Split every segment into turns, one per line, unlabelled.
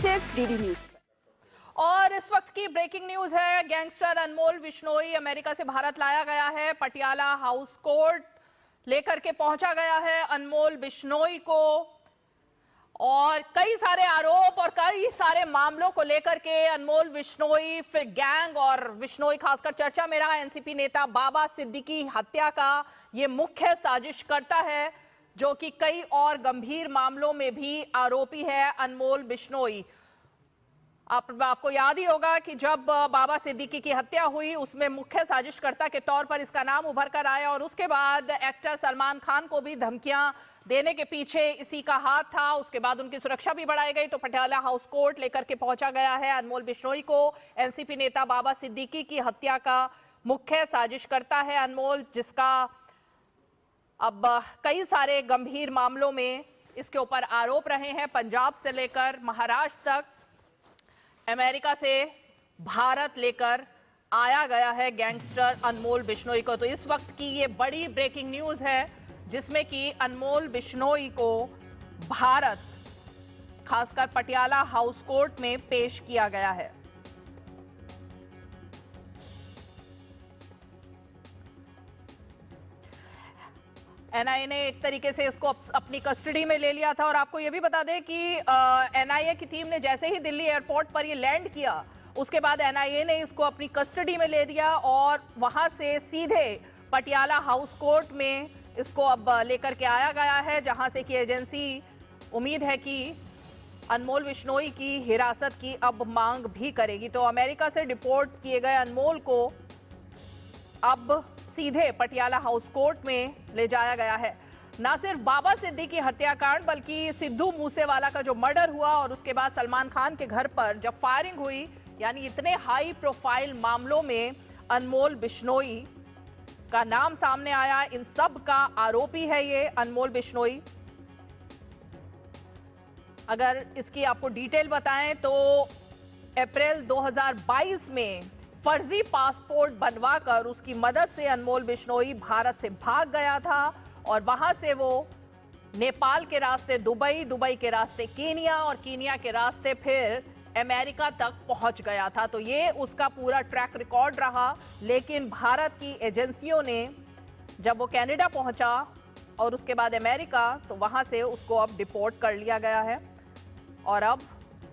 सिर्फ DD news पर।
और इस वक्त की ब्रेकिंग न्यूज है, गैंगस्टर अनमोल बिश्नोई अमेरिका से भारत लाया गया है। पटियाला हाउस कोर्ट लेकर के पहुंचा गया है अनमोल बिश्नोई को, और कई सारे आरोप और कई सारे मामलों को लेकर के अनमोल बिश्नोई फिर गैंग और बिश्नोई खासकर चर्चा में रहा एनसीपी नेता बाबा सिद्दीकी हत्या का ये मुख्य साजिश करता है, जो कि कई और गंभीर मामलों में भी आरोपी है अनमोल बिश्नोई। आपको याद ही होगा कि जब बाबा सिद्दीकी की हत्या हुई उसमें मुख्य साजिशकर्ता के तौर पर इसका नाम उभर कर आया, और उसके बाद एक्टर सलमान खान को भी धमकियां देने के पीछे इसी का हाथ था। उसके बाद उनकी सुरक्षा भी बढ़ाई गई, तो पटियाला हाउस कोर्ट लेकर के पहुंचा गया है अनमोल बिश्नोई को। एनसीपी नेता बाबा सिद्दीकी की हत्या का मुख्य साजिशकर्ता है अनमोल, जिसका अब कई सारे गंभीर मामलों में इसके ऊपर आरोप रहे हैं। पंजाब से लेकर महाराष्ट्र तक अमेरिका से भारत लेकर आया गया है गैंगस्टर अनमोल बिश्नोई को। तो इस वक्त की ये बड़ी ब्रेकिंग न्यूज है, जिसमें कि अनमोल बिश्नोई को भारत खासकर पटियाला हाउस कोर्ट में पेश किया गया है। एनआईए ने एक तरीके से इसको अपनी कस्टडी में ले लिया था। और आपको यह भी बता दें कि एनआईए की टीम ने जैसे ही दिल्ली एयरपोर्ट पर ये लैंड किया, उसके बाद एनआईए ने इसको अपनी कस्टडी में ले लिया और वहां से सीधे पटियाला हाउस कोर्ट में इसको अब लेकर के आया गया है, जहां से कि एजेंसी उम्मीद है कि अनमोल बिश्नोई की हिरासत की अब मांग भी करेगी। तो अमेरिका से डिपोर्ट किए गए अनमोल को अब सीधे पटियाला हाउस कोर्ट में ले जाया गया है। ना सिर्फ बाबा सिद्दीकी हत्याकांड, बल्कि सिद्धू मूसेवाला का जो मर्डर हुआ और उसके बाद सलमान खान के घर पर जब फायरिंग हुई, यानी इतने हाई प्रोफाइल मामलों में अनमोल बिश्नोई का नाम सामने आया। इन सब का आरोपी है ये अनमोल बिश्नोई। अगर इसकी आपको डिटेल बताएं तो अप्रैल 2022 में फर्जी पासपोर्ट बनवाकर उसकी मदद से अनमोल बिश्नोई भारत से भाग गया था, और वहां से वो नेपाल के रास्ते दुबई, दुबई के रास्ते कीनिया और कीनिया के रास्ते फिर अमेरिका तक पहुंच गया था। तो ये उसका पूरा ट्रैक रिकॉर्ड रहा। लेकिन भारत की एजेंसियों ने जब वो कनाडा पहुंचा और उसके बाद अमेरिका, तो वहां से उसको अब डिपोर्ट कर लिया गया है। और अब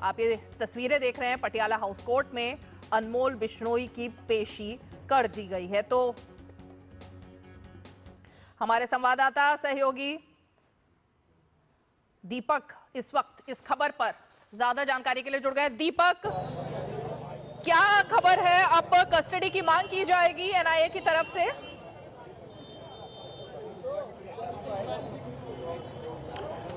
आप ये तस्वीरें देख रहे हैं, पटियाला हाउस कोर्ट में अनमोल बिश्नोई की पेशी कर दी गई है। तो हमारे संवाददाता सहयोगी दीपक इस वक्त इस खबर पर ज्यादा जानकारी के लिए जुड़ गए। दीपक, क्या खबर है? अब कस्टडी की मांग की जाएगी एनआईए की तरफ से?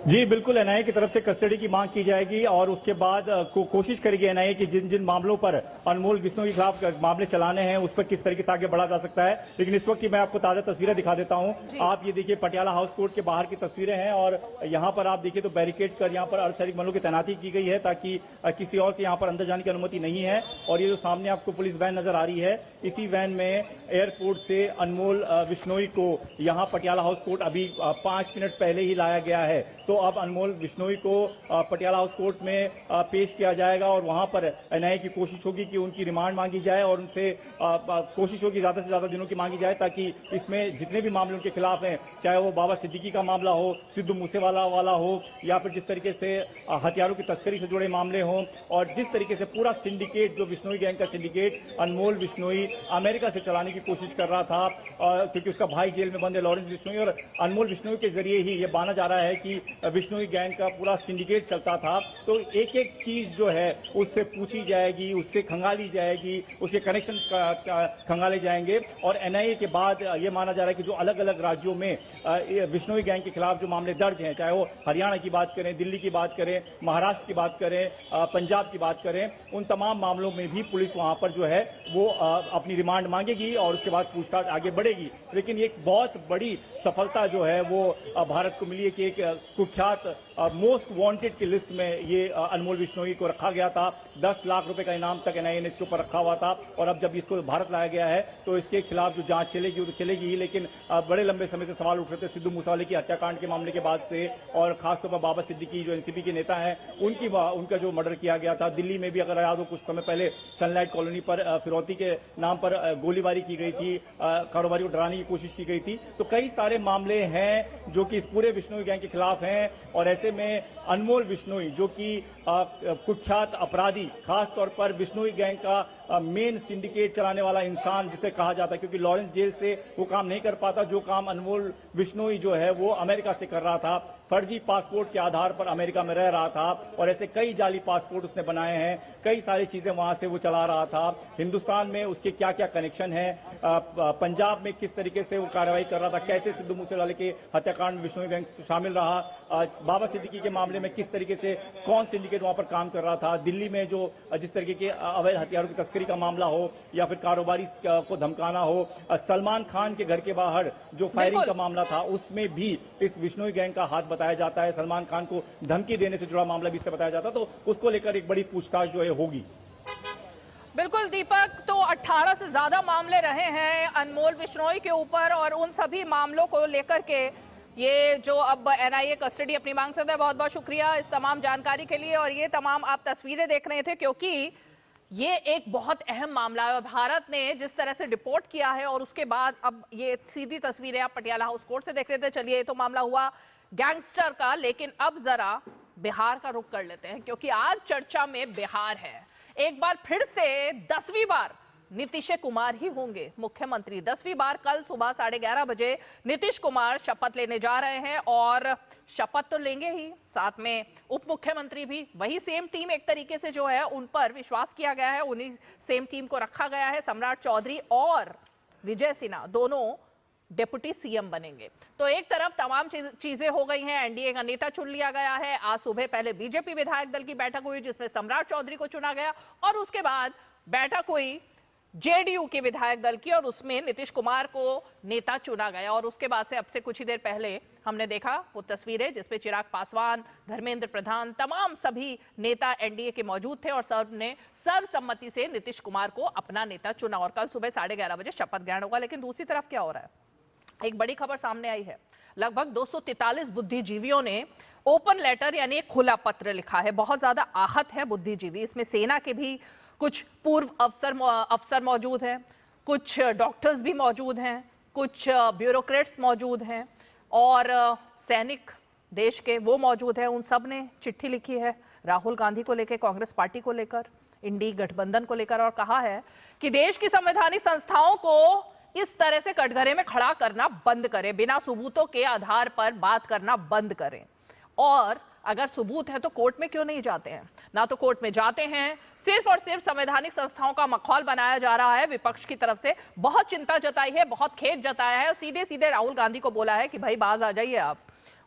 जी बिल्कुल, एनआईए की तरफ से कस्टडी की मांग की जाएगी और उसके बाद कोशिश करेगी एनआईए की जिन जिन मामलों पर अनमोल बिश्नोई के खिलाफ मामले चलाने हैं उस पर किस तरीके से आगे बढ़ा जा सकता है। लेकिन इस वक्त की मैं आपको ताजा तस्वीरें दिखा देता हूं। आप ये देखिए, पटियाला हाउस कोर्ट के बाहर की तस्वीरें हैं, और यहाँ पर आप देखिए तो बैरिकेड कर यहाँ पर अर्धसैनिक बलों की तैनाती की गई है, ताकि किसी और के यहाँ पर अंदर जाने की अनुमति नहीं है। और ये जो सामने आपको पुलिस वैन नजर आ रही है, इसी वैन में एयरपोर्ट से अनमोल बिश्नोई को यहाँ पटियाला हाउस कोर्ट अभी 5 मिनट पहले ही लाया गया है। तो अब अनमोल बिश्नोई को पटियाला हाउस कोर्ट में पेश किया जाएगा, और वहां पर एनआईए की कोशिश होगी कि उनकी रिमांड मांगी जाए, और उनसे कोशिश होगी ज्यादा से ज्यादा दिनों की मांगी जाए, ताकि इसमें जितने भी मामले उनके खिलाफ हैं, चाहे वो बाबा सिद्दीकी का मामला हो, सिद्धू मूसेवाला वाला हो, या फिर जिस तरीके से हथियारों की तस्करी से जुड़े मामले हों, और जिस तरीके से पूरा सिंडिकेट जो बिश्नोई गैंग का सिंडिकेट अनमोल बिश्नोई अमेरिका से चलाने की कोशिश कर रहा था, क्योंकि उसका भाई जेल में बंद है लॉरेंस बिश्नोई, और अनमोल बिश्नोई के जरिए ही ये माना जा रहा है कि बिश्नोई गैंग का पूरा सिंडिकेट चलता था। तो एक एक चीज जो है उससे पूछी जाएगी, उससे खंगाली जाएगी, उसके कनेक्शन खंगाले जाएंगे। और एनआईए के बाद ये माना जा रहा है कि जो अलग अलग राज्यों में बिश्नोई गैंग के खिलाफ जो मामले दर्ज हैं, चाहे वो हरियाणा की बात करें, दिल्ली की बात करें, महाराष्ट्र की बात करें, पंजाब की बात करें, उन तमाम मामलों में भी पुलिस वहां पर जो है वो अपनी रिमांड मांगेगी और उसके बाद पूछताछ आगे बढ़ेगी। लेकिन एक बहुत बड़ी सफलता जो है वो भारत को मिली है कि एक कुख्यात मोस्ट वांटेड की लिस्ट में ये अनमोल बिश्नोई को रखा गया था। 10 लाख रुपए का इनाम तक एनआईए ने इसके ऊपर रखा हुआ था, और अब जब इसको भारत लाया गया है तो इसके खिलाफ जो जांच चलेगी वो तो चलेगी ही, लेकिन बड़े लंबे समय से सवाल उठ रहे थे सिद्धू मूसेवाले की हत्याकांड के मामले के बाद से, और खासतौर पर बाबा सिद्दीकी जो एनसीपी के नेता हैं उनका जो मर्डर किया गया था दिल्ली में भी, अगर याद हो कुछ समय पहले सनलाइट कॉलोनी पर फिरौती के नाम पर गोलीबारी की गई थी, कारोबारी को डराने की कोशिश की गई थी। तो कई सारे मामले हैं जो कि इस पूरे बिश्नोई गैंग के खिलाफ हैं, और ऐसे में अनमोल बिश्नोई जो कि कुख्यात अपराधी, खासतौर पर बिश्नोई गैंग का मेन सिंडिकेट चलाने वाला इंसान जिसे कहा जाता है, क्योंकि लॉरेंस जेल से वो काम नहीं कर पाता जो काम अनमोल बिश्नोई जो है वो अमेरिका से कर रहा था। फर्जी पासपोर्ट के आधार पर अमेरिका में रह रहा था, और ऐसे कई जाली पासपोर्ट उसने बनाए हैं, कई सारी चीजें वहां से वो चला रहा था। हिंदुस्तान में उसके क्या क्या कनेक्शन है, पंजाब में किस तरीके से वो कार्रवाई कर रहा था, कैसे सिद्धू मूसेवाले के हत्याकांड में बिश्नोई गैंग शामिल रहा, बाबा सिद्दीकी के मामले में किस तरीके से कौन सिंडिकेट वहां पर काम कर रहा था, दिल्ली में जो जिस तरीके के अवैध हथियारों की तस्करी का मामला हो या फिर कारोबारी को धमकाना हो, सलमान खान के घर के बाहर जो फायरिंग का मामला था उसमें भी इस बिश्नोई गैंग का हाथ बताया जाता है। सलमान खान को धमकी देने से जुड़ा मामला भी इससे बताया जाता है, तो उसको लेकर एक बड़ी पूछताछ जो है होगी।
बिल्कुल दीपक, तो 18 से ज्यादा मामले रहे हैं अनमोल बिश्नोई के ऊपर, और उन सभी मामलों को लेकर के ये जो अब एनआईए कस्टडी अपनी मांग सकता है। बहुत बहुत शुक्रिया इस तमाम जानकारी के लिए। और ये तमाम आप तस्वीरें देख रहे थे क्योंकि ये एक बहुत अहम मामला है, और भारत ने जिस तरह से डिपोर्ट किया है, और उसके बाद अब ये सीधी तस्वीरें आप पटियाला हाउस कोर्ट से देख रहे थे। चलिए, ये तो मामला हुआ गैंगस्टर का, लेकिन अब जरा बिहार का रुख कर लेते हैं, क्योंकि आज चर्चा में बिहार है। एक बार फिर से 10वीं बार नीतीश कुमार ही होंगे मुख्यमंत्री। 10वीं बार कल सुबह 11:30 बजे नीतीश कुमार शपथ लेने जा रहे हैं, और शपथ तो लेंगे ही, साथ में उप मुख्यमंत्री भी। वही सेम टीम एक तरीके से जो है उन पर विश्वास किया गया है, उन्हीं सेम टीम को रखा गया है। सम्राट चौधरी और विजय सिन्हा दोनों डिप्टी सीएम बनेंगे। तो एक तरफ तमाम चीजें हो गई हैं, एनडीए का नेता चुन लिया गया है। आज सुबह पहले बीजेपी विधायक दल की बैठक हुई जिसमें सम्राट चौधरी को चुना गया, और उसके बाद बैठक हुई जेडीयू के विधायक दल की, और उसमें नीतीश कुमार को नेता चुना गया। और उसके बाद से अब से कुछ ही देर पहले हमने देखा वो तस्वीरें जिसपे चिराग पासवान, धर्मेंद्र प्रधान, तमाम सभी नेता एनडीए के मौजूद थे, और सब ने सर्वसम्मति से नीतीश कुमार को अपना नेता चुना। और कल सुबह 11:30 बजे शपथ ग्रहण होगा। लेकिन दूसरी तरफ क्या हो रहा है, एक बड़ी खबर सामने आई है। लगभग 243 बुद्धिजीवियों ने ओपन लेटर यानी एक खुला पत्र लिखा है। बहुत ज्यादा आहत है बुद्धिजीवी, इसमें सेना के भी कुछ पूर्व अफसर मौजूद हैं, कुछ डॉक्टर्स भी मौजूद हैं, कुछ ब्यूरोक्रेट्स मौजूद हैं, और सैनिक देश के वो मौजूद हैं। उन सब ने चिट्ठी लिखी है राहुल गांधी को लेकर, कांग्रेस पार्टी को लेकर, इंडी गठबंधन को लेकर, और कहा है कि देश की संवैधानिक संस्थाओं को इस तरह से कटघरे में खड़ा करना बंद करें, बिना सबूतों के आधार पर बात करना बंद करें। और अगर सबूत है तो कोर्ट में क्यों नहीं जाते हैं? ना तो कोर्ट में जाते हैं, सिर्फ और सिर्फ संवैधानिक संस्थाओं का मखौल बनाया जा रहा है। विपक्ष की तरफ से बहुत चिंता जताई है, बहुत खेद जताया है, और सीधे सीधे राहुल गांधी को बोला है कि भाई बाज आ जाइए आप।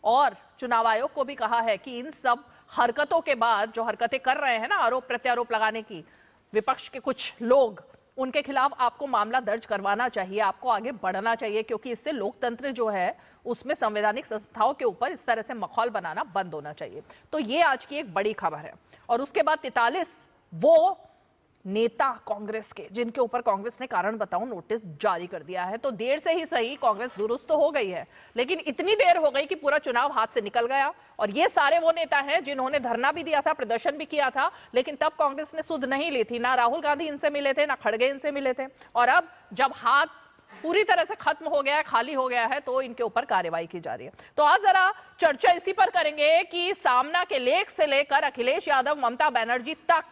और चुनाव आयोग को भी कहा है कि इन सब हरकतों के बाद जो हरकतें कर रहे हैं ना, आरोप प्रत्यारोप लगाने की, विपक्ष के कुछ लोग, उनके खिलाफ आपको मामला दर्ज करवाना चाहिए, आपको आगे बढ़ना चाहिए, क्योंकि इससे लोकतंत्र जो है उसमें संवैधानिक संस्थाओं के ऊपर इस तरह से मखौल बनाना बंद होना चाहिए। तो ये आज की एक बड़ी खबर है। और उसके बाद 43 वो नेता कांग्रेस के जिनके ऊपर कांग्रेस ने कारण बताओ नोटिस जारी कर दिया है। तो देर से ही सही कांग्रेस दुरुस्त तो हो गई है, लेकिन इतनी देर हो गई कि पूरा चुनाव हाथ से निकल गया। और ये सारे वो नेता हैं जिन्होंने धरना भी दिया था, प्रदर्शन भी किया था, लेकिन तब कांग्रेस ने सुध नहीं ली थी। ना राहुल गांधी इनसे मिले थे, ना खड़गे इनसे मिले थे। और अब जब हाथ पूरी तरह से खत्म हो गया है, खाली हो गया है, तो इनके ऊपर कार्रवाई की जा रही है। तो आज जरा चर्चा इसी पर करेंगे कि सामना के लेख से लेकर अखिलेश यादव, ममता बनर्जी तक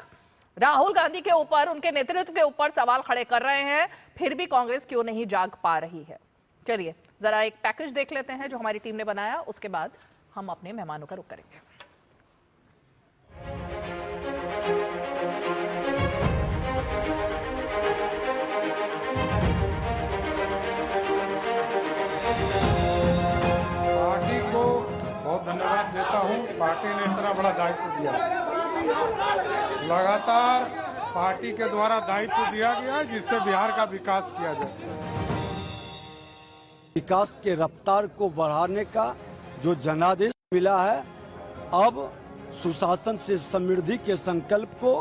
राहुल गांधी के ऊपर, उनके नेतृत्व के ऊपर सवाल खड़े कर रहे हैं, फिर भी कांग्रेस क्यों नहीं जाग पा रही है। चलिए जरा एक पैकेज देख लेते हैं जो हमारी टीम ने बनाया, उसके बाद हम अपने मेहमानों का रुख करेंगे।
पार्टी को बहुत धन्यवाद देता हूं। पार्टी ने इतना बड़ा दायित्व दिया, लगातार पार्टी के द्वारा दायित्व दिया गया जिससे बिहार का विकास किया जाए।
विकास के रफ्तार को बढ़ाने का जो जनादेश मिला है अब सुशासन से समृद्धि के संकल्प को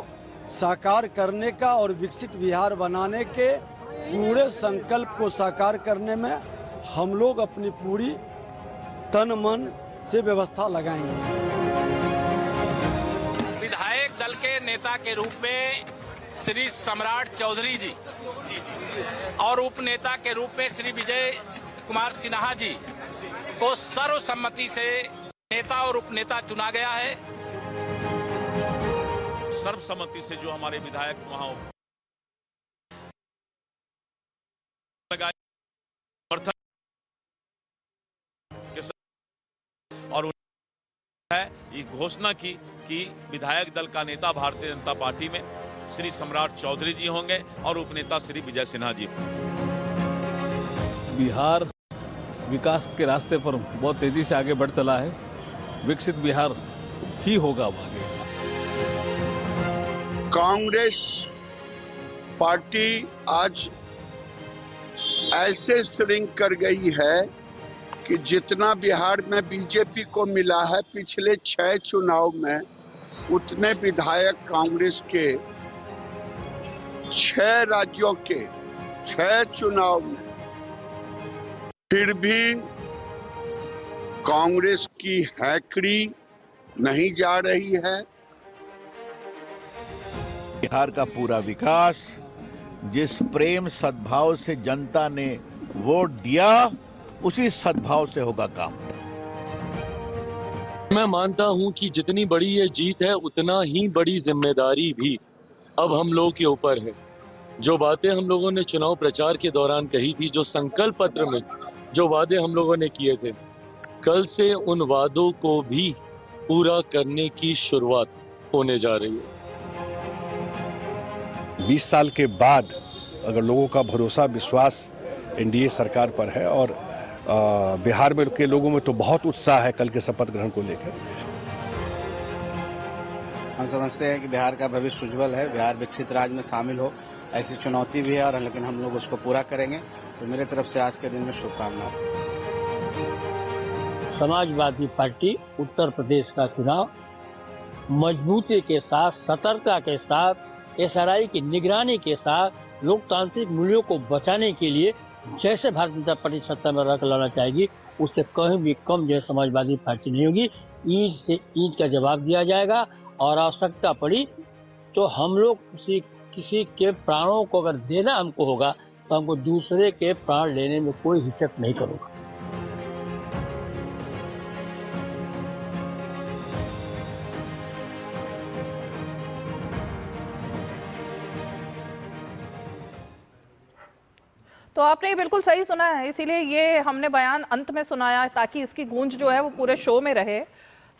साकार करने का और विकसित बिहार बनाने के पूरे संकल्प को साकार करने में हम लोग अपनी पूरी तन मन से व्यवस्था लगाएंगे।
विधायक दल के नेता के रूप में श्री सम्राट चौधरी जी और उपनेता के रूप में श्री विजय कुमार सिन्हा जी को सर्वसम्मति से नेता और उपनेता चुना गया है।
सर्वसम्मति से जो हमारे विधायक वहां लगाए और है ये घोषणा की कि विधायक दल का नेता भारतीय जनता पार्टी में श्री सम्राट चौधरी जी होंगे और उपनेता श्री विजय सिन्हा जी।
बिहार विकास के रास्ते पर बहुत तेजी से आगे बढ़ चला है। विकसित बिहार ही होगा अब आगे।
कांग्रेस पार्टी आज ऐसे श्रिंक कर गई है कि जितना बिहार में बीजेपी को मिला है पिछले 6 चुनाव में, उतने विधायक कांग्रेस के 6 राज्यों के 6 चुनाव में। फिर भी कांग्रेस की हैकड़ी नहीं जा रही है।
बिहार का पूरा विकास जिस प्रेम सद्भाव से जनता ने वोट दिया, उसी सद्भाव से होगा काम।
मैं मानता हूं कि जितनी बड़ी ये जीत है उतना ही बड़ी जिम्मेदारी भी अब हम लोगों के ऊपर है। जो बातें हम लोगों ने चुनाव प्रचार के दौरान कही थी, जो संकल्प पत्र में जो वादे हम लोगों ने किए थे, कल से उन वादों को भी पूरा करने की शुरुआत होने जा रही है।
20 साल के बाद अगर लोगों का भरोसा विश्वास एनडीए सरकार पर है और बिहार में के लोगों में तो बहुत उत्साह है कल के शपथ ग्रहण को लेकर।
हम समझते हैं कि बिहार का भविष्य उज्जवल है, बिहार विकसित राज्य में शामिल हो, ऐसी चुनौती भी है और लेकिन हम लोग उसको पूरा करेंगे। तो मेरे तरफ से आज के दिन में शुभकामनाएं।
समाजवादी पार्टी उत्तर प्रदेश का चुनाव मजबूती के साथ, सतर्कता के साथ, एसआरआई की निगरानी के साथ लोकतांत्रिक मूल्यों को बचाने के लिए जैसे भारतीय जनता पार्टी सत्ता में रख लाना चाहेगी, उससे कहीं भी कम जो समाजवादी पार्टी नहीं होगी। ईंट से ईंट का जवाब दिया जाएगा और आवश्यकता पड़ी तो हम लोग किसी के प्राणों को अगर देना हमको होगा तो हमको दूसरे के प्राण लेने में कोई हिचक नहीं करूँगा।
तो आपने ये बिल्कुल सही सुना है, इसीलिए ये हमने बयान अंत में सुनाया ताकि इसकी गूंज जो है वो पूरे शो में रहे।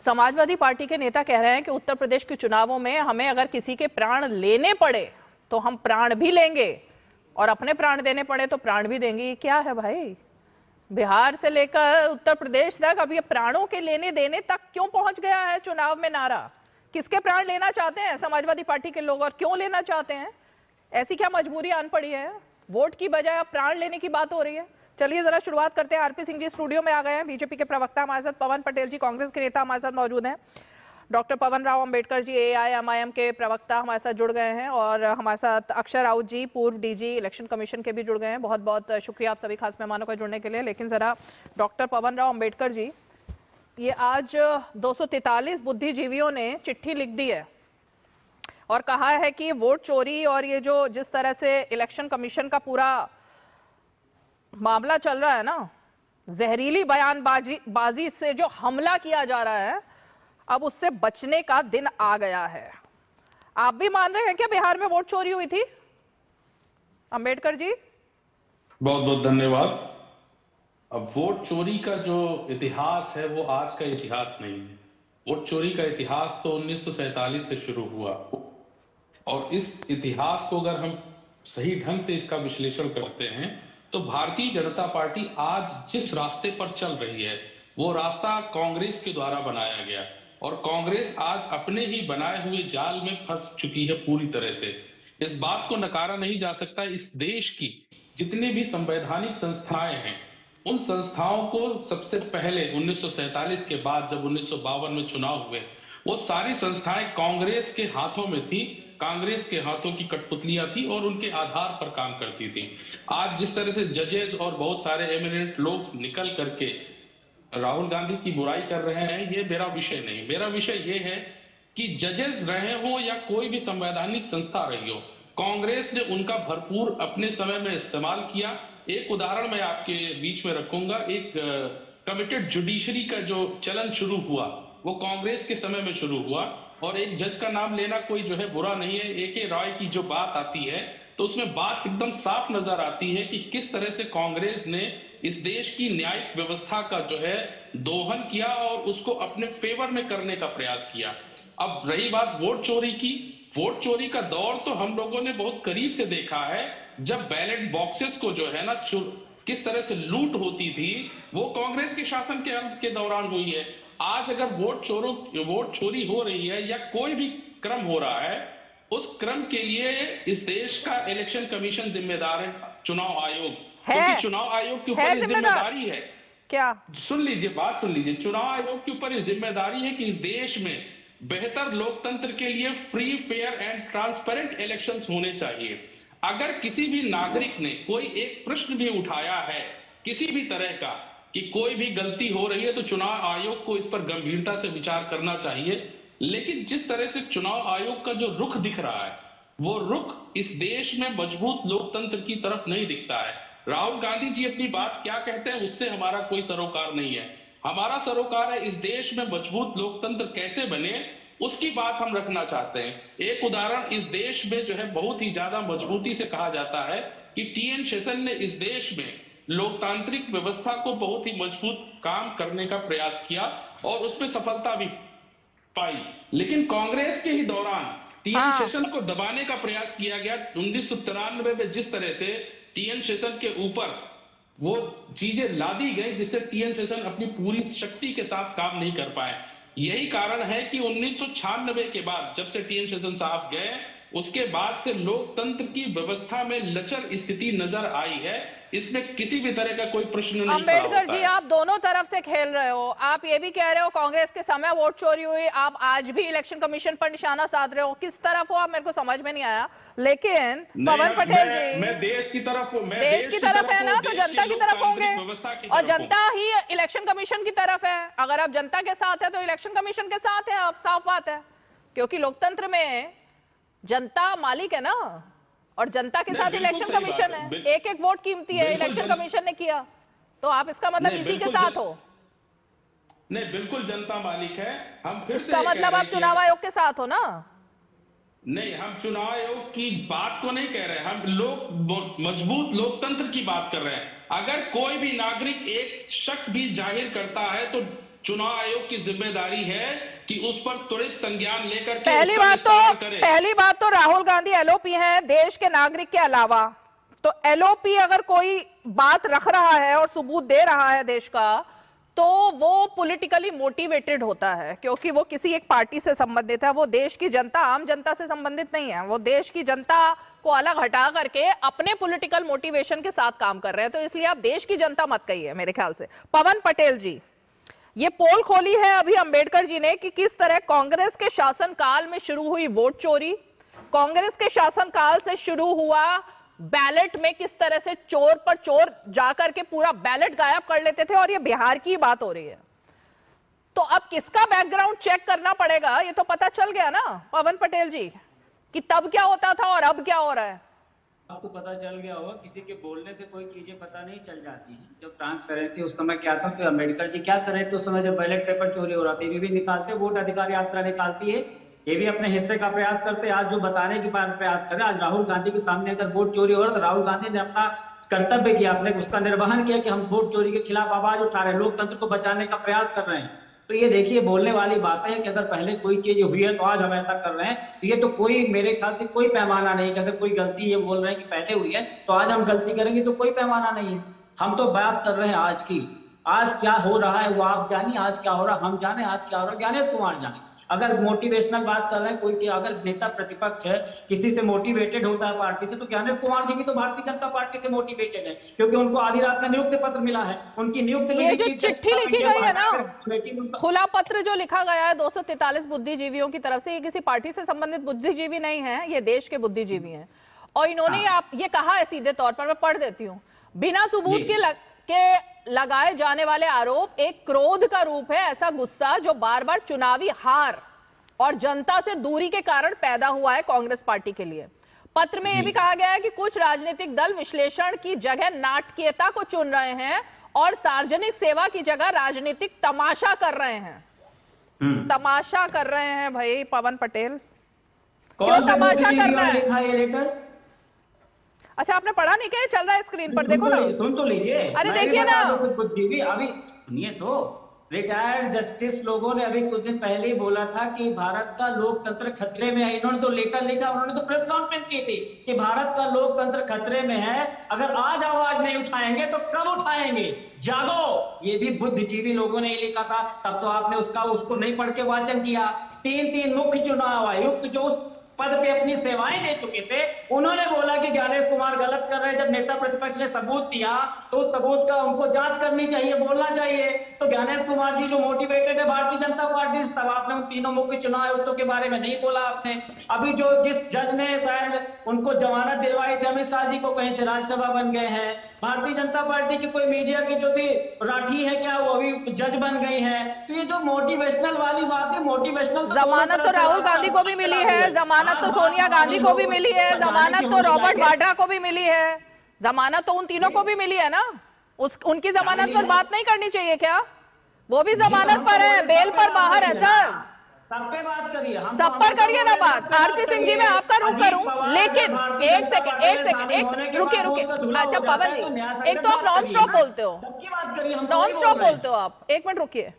समाजवादी पार्टी के नेता कह रहे हैं कि उत्तर प्रदेश के चुनावों में हमें अगर किसी के प्राण लेने पड़े तो हम प्राण भी लेंगे और अपने प्राण देने पड़े तो प्राण भी देंगे। ये क्या है भाई? बिहार से लेकर उत्तर प्रदेश तक अब ये प्राणों के लेने देने तक क्यों पहुंच गया है चुनाव में नारा? किसके प्राण लेना चाहते हैं समाजवादी पार्टी के लोग और क्यों लेना चाहते हैं? ऐसी क्या मजबूरी आन पड़ी है? वोट की बजाय अब प्राण लेने की बात हो रही है। चलिए जरा शुरुआत करते हैं। आरपी सिंह जी स्टूडियो में आ गए हैं, बीजेपी के प्रवक्ता हमारे साथ, पवन पटेल जी कांग्रेस के नेता हमारे साथ मौजूद हैं, डॉक्टर पवन राव अंबेडकर जी एआईएमआईएम के प्रवक्ता हमारे साथ जुड़ गए हैं और हमारे साथ अक्षय राउत जी पूर्व डीजी इलेक्शन कमीशन के भी जुड़ गए हैं। बहुत बहुत शुक्रिया आप सभी खास मेहमानों का जुड़ने के लिए। लेकिन जरा डॉक्टर पवन राव अंबेडकर जी, ये आज 243 बुद्धिजीवियों ने चिट्ठी लिख दी है और कहा है कि वोट चोरी और ये जो जिस तरह से इलेक्शन कमीशन का पूरा मामला चल रहा है ना, जहरीली बयानबाजी से जो हमला किया जा रहा है, अब उससे बचने का दिन आ गया है। आप भी मान रहे हैं क्या बिहार में वोट चोरी हुई थी? अंबेडकर जी
बहुत बहुत धन्यवाद। अब वोट चोरी का जो इतिहास है वो आज का इतिहास नहीं है। वोट चोरी का इतिहास तो 1947 से शुरू हुआ और इस इतिहास को अगर हम सही ढंग से इसका विश्लेषण करते हैं तो भारतीय जनता पार्टी आज जिस रास्ते पर चल रही है वो रास्ता कांग्रेस के द्वारा बनाया गया और कांग्रेस आज अपने ही बनाए हुए जाल में फंस चुकी है पूरी तरह से। इस बात को नकारा नहीं जा सकता। इस देश की जितने भी संवैधानिक संस्थाएं हैं उन संस्थाओं को सबसे पहले 1947 के बाद जब 1952 में चुनाव हुए, वो सारी संस्थाएं कांग्रेस के हाथों में थी, कांग्रेस के हाथों की कठपुतलियां थी और उनके आधार पर काम करती थी। आज जिस तरह से जजेस और बहुत सारे एमिनेंट लोग निकल करके राहुल गांधी की बुराई कर रहे हैं, ये मेरा विषय नहीं। मेरा विषय ये है कि जजेस रहे हो या कोई भी संवैधानिक संस्था रही हो, कांग्रेस ने उनका भरपूर अपने समय में इस्तेमाल किया। एक उदाहरण मैं आपके बीच में रखूंगा। एक कमिटेड जुडिशरी का जो चलन शुरू हुआ वो कांग्रेस के समय में शुरू हुआ, और एक जज का नाम लेना कोई जो है बुरा नहीं है। ए.के. रॉय की जो बात आती है तो उसमें बात एकदम साफ नजर आती है कि किस तरह से कांग्रेस ने इस देश की न्यायिक व्यवस्था का जो है दोहन किया और उसको अपने फेवर में करने का प्रयास किया। अब रही बात वोट चोरी की, वोट चोरी का दौर तो हम लोगों ने बहुत करीब से देखा है। जब बैलेट बॉक्सेस को जो है ना किस तरह से लूट होती थी, वो कांग्रेस के शासन के दौरान हुई है। आज अगर वोट चोरी हो रही है या कोई भी क्रम हो रहा है, उस क्रम के लिए इस देश का इलेक्शन कमीशन जिम्मेदार है, चुनाव आयोग, क्योंकि चुनाव आयोग के ऊपर जिम्मेदारी है।
क्या
सुन लीजिए, बात सुन लीजिए। चुनाव आयोग के ऊपर जिम्मेदारी है कि इस देश में बेहतर लोकतंत्र के लिए free, fair and transparent elections होने चाहिए। अगर किसी भी नागरिक ने कोई एक प्रश्न भी उठाया है किसी भी तरह का कि कोई भी गलती हो रही है, तो चुनाव आयोग को इस पर गंभीरता से विचार करना चाहिए। लेकिन जिस तरह से चुनाव आयोग का जो रुख दिख रहा है, वो रुख इस देश में मजबूत लोकतंत्र की तरफ नहीं दिखता है। राहुल गांधी जी अपनी बात क्या कहते हैं उससे हमारा कोई सरोकार नहीं है। हमारा सरोकार है इस देश में मजबूत लोकतंत्र कैसे बने, उसकी बात हम रखना चाहते हैं। एक उदाहरण इस देश में जो है बहुत ही ज्यादा मजबूती से कहा जाता है कि टी.एन. शेषन ने इस देश में लोकतांत्रिक व्यवस्था को बहुत ही मजबूत काम करने का प्रयास किया और उसमें सफलता भी पाई। लेकिन कांग्रेस के ही दौरान टी.एन. शेषन को दबाने का प्रयास किया गया। 1993 में जिस तरह से टी.एन. शेषन के ऊपर वो चीजें लादी गई जिससे टी.एन. शेषन अपनी पूरी शक्ति के साथ काम नहीं कर पाए। यही कारण है कि 1996 के बाद जब से टी.एन. शेषन साहब गए, उसके बाद से लोकतंत्र की व्यवस्था में लचर स्थिति नजर आई है। इसमें किसी भी तरह का कोई प्रश्न नहीं।
अंबेडकर जी, आप दोनों तरफ से खेल रहे हो। आप ये भी कह रहे हो कांग्रेस के समय वोट चोरी हुई, आप आज भी इलेक्शन कमीशन पर निशाना साध रहे हो। किस तरफ हो आप, मेरे को समझ में नहीं आया। लेकिन पवन पटेल जी,
मैं देश की तरफ,
देश की तरफ है ना, तो जनता की तरफ होंगे, और जनता ही इलेक्शन कमीशन की तरफ है। अगर आप जनता के साथ है तो इलेक्शन कमीशन के साथ है, आप साफ बात है। क्योंकि लोकतंत्र में जनता मालिक है ना, और जनता के साथ इलेक्शन कमीशन है। एक एक वोट कीमती है, इलेक्शन कमीशन ने किया, तो आप इसका मतलब इसी के साथ हो।
नहीं, बिल्कुल जनता मालिक है। हम फिर
इसका मतलब आप चुनाव आयोग के साथ हो ना?
नहीं, हम चुनाव आयोग की बात को नहीं कह रहे, हम मजबूत लोकतंत्र की बात कर रहे हैं। अगर कोई भी नागरिक एक शक भी जाहिर करता है तो चुनाव आयोग की जिम्मेदारी है कि उस पर त्वरित संज्ञान लेकर के
पहली बात तो राहुल गांधी एलओपी हैं देश के नागरिक के अलावा। तो एलओपी अगर कोई बात रख रहा है और सबूत दे रहा है देश का, तो वो पॉलिटिकली मोटिवेटेड होता है, क्योंकि वो किसी एक पार्टी से संबंधित है। वो देश की जनता, आम जनता से संबंधित नहीं है। वो देश की जनता को अलग हटा करके अपने पॉलिटिकल मोटिवेशन के साथ काम कर रहे हैं। तो इसलिए आप देश की जनता मत कहिए मेरे ख्याल से। पवन पटेल जी, ये पोल खोली है अभी अंबेडकर जी ने कि किस तरह कांग्रेस के शासनकाल में शुरू हुई वोट चोरी, कांग्रेस के शासनकाल से शुरू हुआ बैलेट में किस तरह से चोर पर चोर जाकर के पूरा बैलेट गायब कर लेते थे, और ये बिहार की बात हो रही है। तो अब किसका बैकग्राउंड चेक करना पड़ेगा, ये तो पता चल गया ना पवन पटेल जी, कि तब क्या होता था और अब क्या हो रहा है।
आपको पता चल गया होगा, किसी के बोलने से कोई चीजें पता नहीं चल जाती है। जब ट्रांसपेरेंसी उस समय क्या था कि अंबेडकर जी क्या कर रहे थे उस समय, जब बैलेट पेपर चोरी हो रहा था, ये भी निकालते, वोट अधिकार यात्रा निकालती है, ये भी अपने हिस्से का प्रयास करते। आज जो बताने की प्रयास करें, आज राहुल गांधी के सामने अगर वोट चोरी हो रहा है तो राहुल गांधी ने अपना कर्तव्य किया, अपने उसका निर्वहन किया कि हम वोट चोरी के खिलाफ आवाज उठा रहे हैं, लोकतंत्र को बचाने का प्रयास कर रहे हैं। तो ये देखिए बोलने वाली बातें हैं कि अगर पहले कोई चीज हुई है तो आज हम ऐसा कर रहे हैं, तो ये तो कोई मेरे ख्याल से कोई पैमाना नहीं कि अगर कोई गलती ये बोल रहे हैं कि पहले हुई है तो आज हम गलती करेंगे, तो कोई पैमाना नहीं है। हम तो बात कर रहे हैं आज की, आज क्या हो रहा है वो आप जानिए, आज क्या हो रहा है हम जाने, आज क्या हो रहा है ज्ञानेश कुमार जाने। अगर मोटिवेशनल बात कर रहे हैं कोई कि अगर नेता प्रतिपक्ष है किसी से मोटिवेटेड होता है पार्टी से, तो ज्ञानेश कुमार जी भी तो भारतीय जनता पार्टी से मोटिवेटेड है, क्योंकि उनको आधी रात में नियुक्ति पत्र मिला है। उनकी नियुक्ति
ये जो चिट्ठी लिखी गई है ना, खुला पत्र जो लिखा गया है 243 बुद्धिजीवियों की तरफ से, ये किसी पार्टी से संबंधित बुद्धिजीवी नहीं है, ये देश के बुद्धिजीवी हैं। और इन्होंने आप ये कहा है सीधे तौर पर, मैं पढ़ देती हूँ, बिना सबूत के लगाए जाने वाले आरोप एक क्रोध का रूप है, ऐसा गुस्सा जो बार बार चुनावी हार और जनता से दूरी के कारण पैदा हुआ है कांग्रेस पार्टी के लिए। पत्र में यह भी कहा गया है कि कुछ राजनीतिक दल विश्लेषण की जगह नाटकीयता को चुन रहे हैं और सार्वजनिक सेवा की जगह राजनीतिक तमाशा कर रहे हैं। तमाशा कर रहे हैं भाई पवन पटेल, क्यों तमाशा कर रहे हैं? अच्छा, आपने पढ़ा नहीं क्या? चल रहा है स्क्रीन पर, देखो ना,
सुन तो लीजिए।
अरे देखिए ना,
अभी सुनिए तो, रिटायर्ड जस्टिस लोगों ने अभी कुछ दिन पहले ही बोला था कि भारत का लोकतंत्र खतरे में है। इन्होंने तो लेटर लिखा, उन्होंने तो प्रेस कॉन्फ्रेंस की थी कि भारत का लोकतंत्र खतरे में है, अगर आज आवाज नहीं उठाएंगे तो कब उठाएंगे, जागो। ये भी बुद्धिजीवी लोगों ने लिखा था, तब तो आपने उसको नहीं पढ़ के वाचन किया। 3 मुख्य चुनाव आयुक्त जो पद पे अपनी सेवाएं दे चुके थे, उन्होंने बोला कि ज्ञानेश कुमार गलत कर रहे हैं। जब नेता प्रतिपक्ष ने सबूत दिया तो उस सबूत का उनको जांच करनी चाहिए, बोलना चाहिए। तो ज्ञानेश कुमार जी जो मोटिवेटेड है भारतीय जनता पार्टी से, तब आपने उन 3 मुख्य चुनाव आयुक्तों के बारे में नहीं बोला आपने। अभी जो जिस जज ने शायद उनको जमानत दिलवाई थी अमित शाह जी को, कहीं से राज्यसभा बन गए हैं। भारतीय जनता पार्टी की कोई मीडिया की जो थी राठी है क्या, वो अभी जज बन गई है। तो ये जो मोटिवेशनल वाली बात है, मोटिवेशनल
जमानत तो राहुल गांधी को भी मिली है, जमानत तो सोनिया गांधी को भी मिली है, जमानत तो रॉबर्ट वाड्रा को भी मिली है, जमानत तो उन तीनों को भी मिली है ना। उनकी जमानत पर बात नहीं करनी चाहिए क्या? वो भी जमानत पर है, बेल पर बाहर है सर।
सब पे बात करिए,
सब पर करिए ना बात। आरपी सिंह जी, मैं आपका रुख करूं, लेकिन एक सेकंड रुकिए। अच्छा पवन जी, एक तो आप नॉन स्टॉप बोलते हो, नॉन स्टॉप बोलते हो आप, 1 मिनट रुकिए।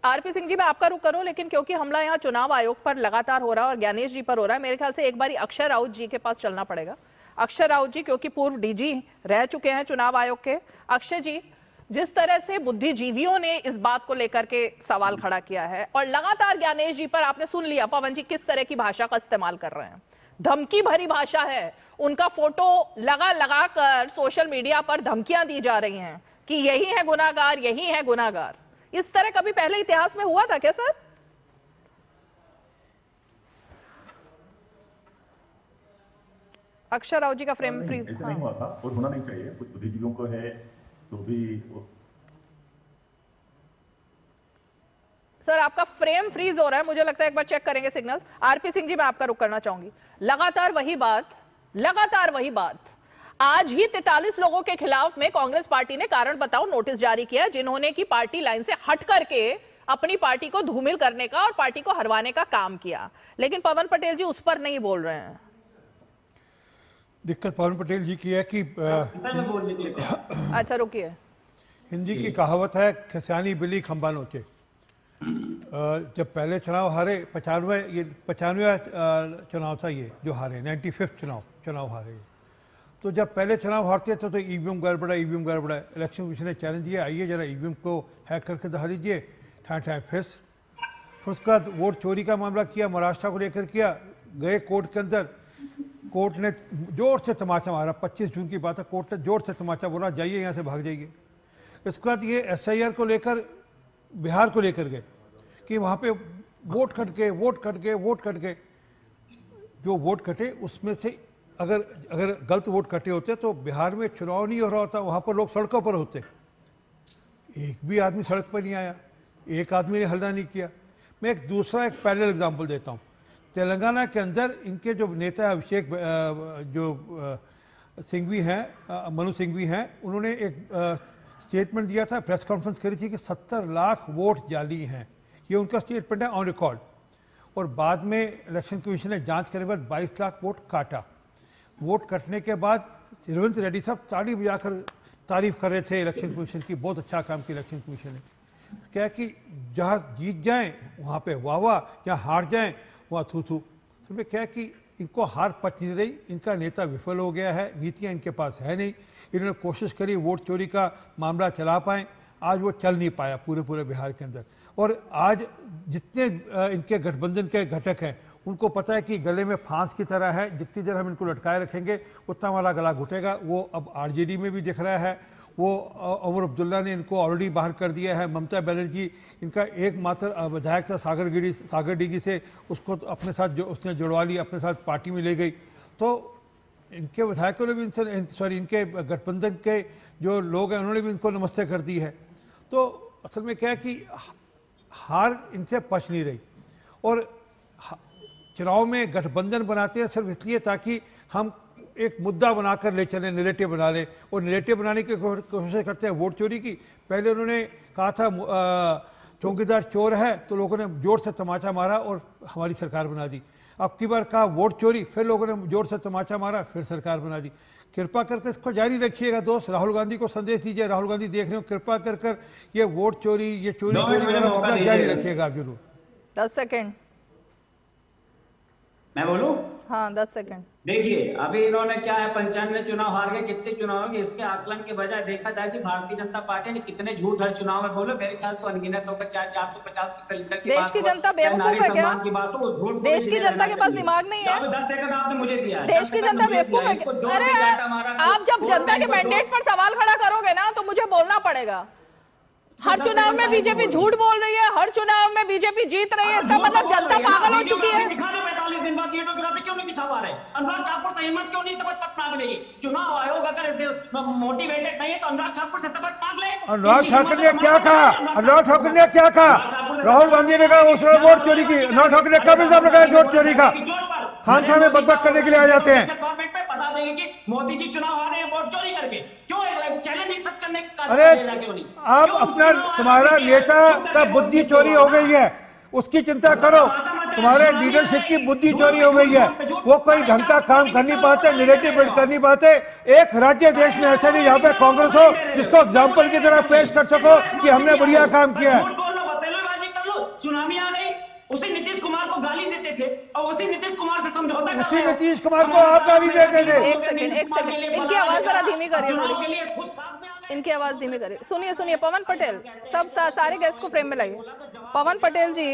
आरपी सिंह जी, मैं आपका रुख करूं, लेकिन क्योंकि हमला यहाँ चुनाव आयोग पर लगातार हो रहा है और ज्ञानेश जी पर हो रहा है, मेरे ख्याल से एक बारी अक्षय राउत जी के पास चलना पड़ेगा। अक्षय राउत जी, क्योंकि पूर्व डीजी रह चुके हैं चुनाव आयोग के। अक्षय जी, जिस तरह से बुद्धिजीवियों ने इस बात को लेकर के सवाल खड़ा किया है और लगातार ज्ञानेश जी पर, आपने सुन लिया पवन जी किस तरह की भाषा का इस्तेमाल कर रहे हैं, धमकी भरी भाषा है। उनका फोटो लगा कर सोशल मीडिया पर धमकियां दी जा रही हैं कि यही है गुनाहगार, यही है गुनाहगार। इस तरह कभी पहले इतिहास में हुआ था क्या सर? अक्षय राव जी का फ्रेम फ्रीज
ऐसा नहीं हुआ था और होना नहीं चाहिए। कुछ बुद्धिजीवियों को है तो भी
सर आपका फ्रेम फ्रीज हो रहा है, मुझे लगता है एक बार चेक करेंगे सिग्नल। आरपी सिंह जी, मैं आपका रुख करना चाहूंगी। लगातार वही बात। आज ही 43 लोगों के खिलाफ में कांग्रेस पार्टी ने कारण बताओ नोटिस जारी किया, जिन्होंने की पार्टी लाइन से हट करके अपनी पार्टी को धूमिल करने का और पार्टी को हरवाने का काम किया। लेकिन पवन पटेल जी उस पर नहीं बोल रहे हैं।
दिक्कत पवन पटेल जी की है कि
अच्छा रुकिए,
हिंदी की कहावत है, खसियानी बिल्ली खंबा नोचे। जब पहले चुनाव हारे, 95वां चुनाव था ये जो हारे, 95th चुनाव हारे। तो जब पहले चुनाव हारते थे तो ईवीएम गड़बड़ा इलेक्शन कमीशन ने चैलेंज किया, आइए जरा ईवीएम को हैक करके दिखा दीजिए, ठाए फिर उसके बाद वोट चोरी का मामला किया, महाराष्ट्र को लेकर किया, गए कोर्ट के अंदर, कोर्ट ने जोर से तमाचा मारा। 25 जून की बात है, कोर्ट ने जोर से तमाचा बोला, जाइए यहाँ से भाग जाइए। इसके बाद ये SIR को लेकर बिहार को लेकर गए कि वहाँ पे वोट कट गए। जो वोट कटे उसमें से अगर गलत वोट कटे होते तो बिहार में चुनाव नहीं हो रहा होता, वहाँ पर लोग सड़कों पर होते। एक भी आदमी सड़क पर नहीं आया, एक आदमी ने हल्ला नहीं किया। मैं एक पैरेलल एग्जाम्पल देता हूँ। तेलंगाना के अंदर इनके जो नेता अभिषेक सिंघवी हैं, मनु सिंघवी हैं, उन्होंने एक स्टेटमेंट दिया था, प्रेस कॉन्फ्रेंस करी थी कि 70 लाख वोट जाली हैं। ये उनका स्टेटमेंट है ऑन रिकॉर्ड। और बाद में इलेक्शन कमीशन ने जांच करने के बाद 22 लाख वोट काटा। वोट कटने के बाद रेवंत रेड्डी साहब ताड़ी बजाकर तारीफ कर रहे थे इलेक्शन कमीशन की, बहुत अच्छा काम किया इलेक्शन कमीशन ने। क्या कि जहाँ जीत जाएं वहाँ पे वाह वाह, जहाँ हार जाएं वहाँ थू थू। तो क्या कि इनको हार पच नहीं रही, इनका नेता विफल हो गया है, नीतियाँ इनके पास है नहीं। इन्होंने कोशिश करी वोट चोरी का मामला चला पाएँ, आज वो चल नहीं पाया पूरे बिहार के अंदर। और आज जितने इनके गठबंधन के घटक हैं उनको पता है कि गले में फांस की तरह है, जितनी देर हम इनको लटकाए रखेंगे उतना हमारा गला घुटेगा। वो अब आरजेडी में भी दिख रहा है, वो उमर अब्दुल्ला ने इनको ऑलरेडी बाहर कर दिया है। ममता बनर्जी इनका एकमात्र विधायक था सागरडीगी से, उसको अपने साथ उसने जुड़वा लिया, अपने साथ पार्टी में ले गई। तो इनके विधायकों ने भी इनके गठबंधन के जो लोग हैं उन्होंने भी इनको नमस्ते कर दी है। तो असल में क्या है कि हार इनसे पच नहीं रही। और चुनाव में गठबंधन बनाते हैं सिर्फ इसलिए ताकि हम एक मुद्दा बनाकर ले चलें, नैरेटिव बना लें। और नैरेटिव बनाने की कोशिश करते हैं वोट चोरी की। पहले उन्होंने कहा था चौकीदार चोर है, तो लोगों ने जोर से तमाचा मारा और हमारी सरकार बना दी। अब की बार कहा वोट चोरी, फिर लोगों ने जोर से तमाचा मारा, फिर सरकार बना दी। कृपा करके इसको जारी रखिएगा दोस्त। राहुल गांधी को संदेश दीजिए, राहुल गांधी देख रहे हो, कृपा कर ये वोट चोरी, ये चोरी वाला मामला जारी रखिएगा आप जरूर।
10 सेकेंड
मैं बोलूं?
हाँ 10 सेकेंड।
देखिए अभी इन्होंने क्या है, 95 चुनाव हार गए, कितने चुनाव होंगे इसके आकलन के बजाय देखा जाए कि भारतीय जनता पार्टी ने कितने झूठ हर चुनाव में बोले। मेरे ख्याल से अनगिनत होकर 450 की सिलेंडर की
देश की जनता बेवकूफ है क्या? देश की जनता के पास दिमाग नहीं है?
10 सेकंड आपने मुझे दिया।
देश की जनता बेवकूफ है क्या? अरे आप जब जनता के मैंडेट पर सवाल खड़ा करोगे ना तो मुझे बोलना पड़ेगा। हर चुनाव में बीजेपी झूठ बोल रही है, हर चुनाव में बीजेपी जीत रही है, इसका मतलब जनता पागल हो चुकी है।
45 दिन बाद वीडियोग्राफी क्यों नहीं दिखा पा रहे? अनुराग ठाकुर से हिम्मत क्यों नहीं तब मांग रही? चुनाव आयोग अगर मोटिवेटेड नहीं है तो अनुराग ठाकुर से तब मांग ले।
अनुराग ठाकुर ने क्या कहा? अनुराग ठाकुर ने क्या कहा? राहुल गांधी ने कहा उसने वोट चोरी की। अनुराग ठाकुर ने कब इल्जाम लगाया वोट चोरी का? खान में बकबक करने के लिए आ जाते हैं।
बता देंगे कि मोदी जी चुनाव हारे हैं वोट चोरी करके। क्यों चैलेंज एक्सेप्ट करने का?
अरे आप अपना, तुम्हारा नेता का बुद्धि चोरी हो गई है, उसकी चिंता करो। तुम्हारे लीडरशिप की बुद्धि चोरी हो गई है, वो कोई ढंग का काम कर नहीं पाते, नैरेटिव बिल्ड कर नहीं पाते। एक राज्य देश में ऐसा नहीं जहाँ पे कांग्रेस हो जिसको एग्जाम्पल की तरह पेश कर सको कि हमने बढ़िया काम किया है।
सुनामी आ गई, उसी नीतीश कुमार को गाली देते थे और उसी नीतीश कुमार से समझौता,
उसी नीतीश कुमार को आप गाली देते थे।
एक सेकंड इनकी आवाज जरा धीमी करिए थोड़ी, इनकी आवाज धीमी करिए। सुनिए पवन पटेल, सब सारे गेस्ट को फ्रेम में लाइए। पवन पटेल जी,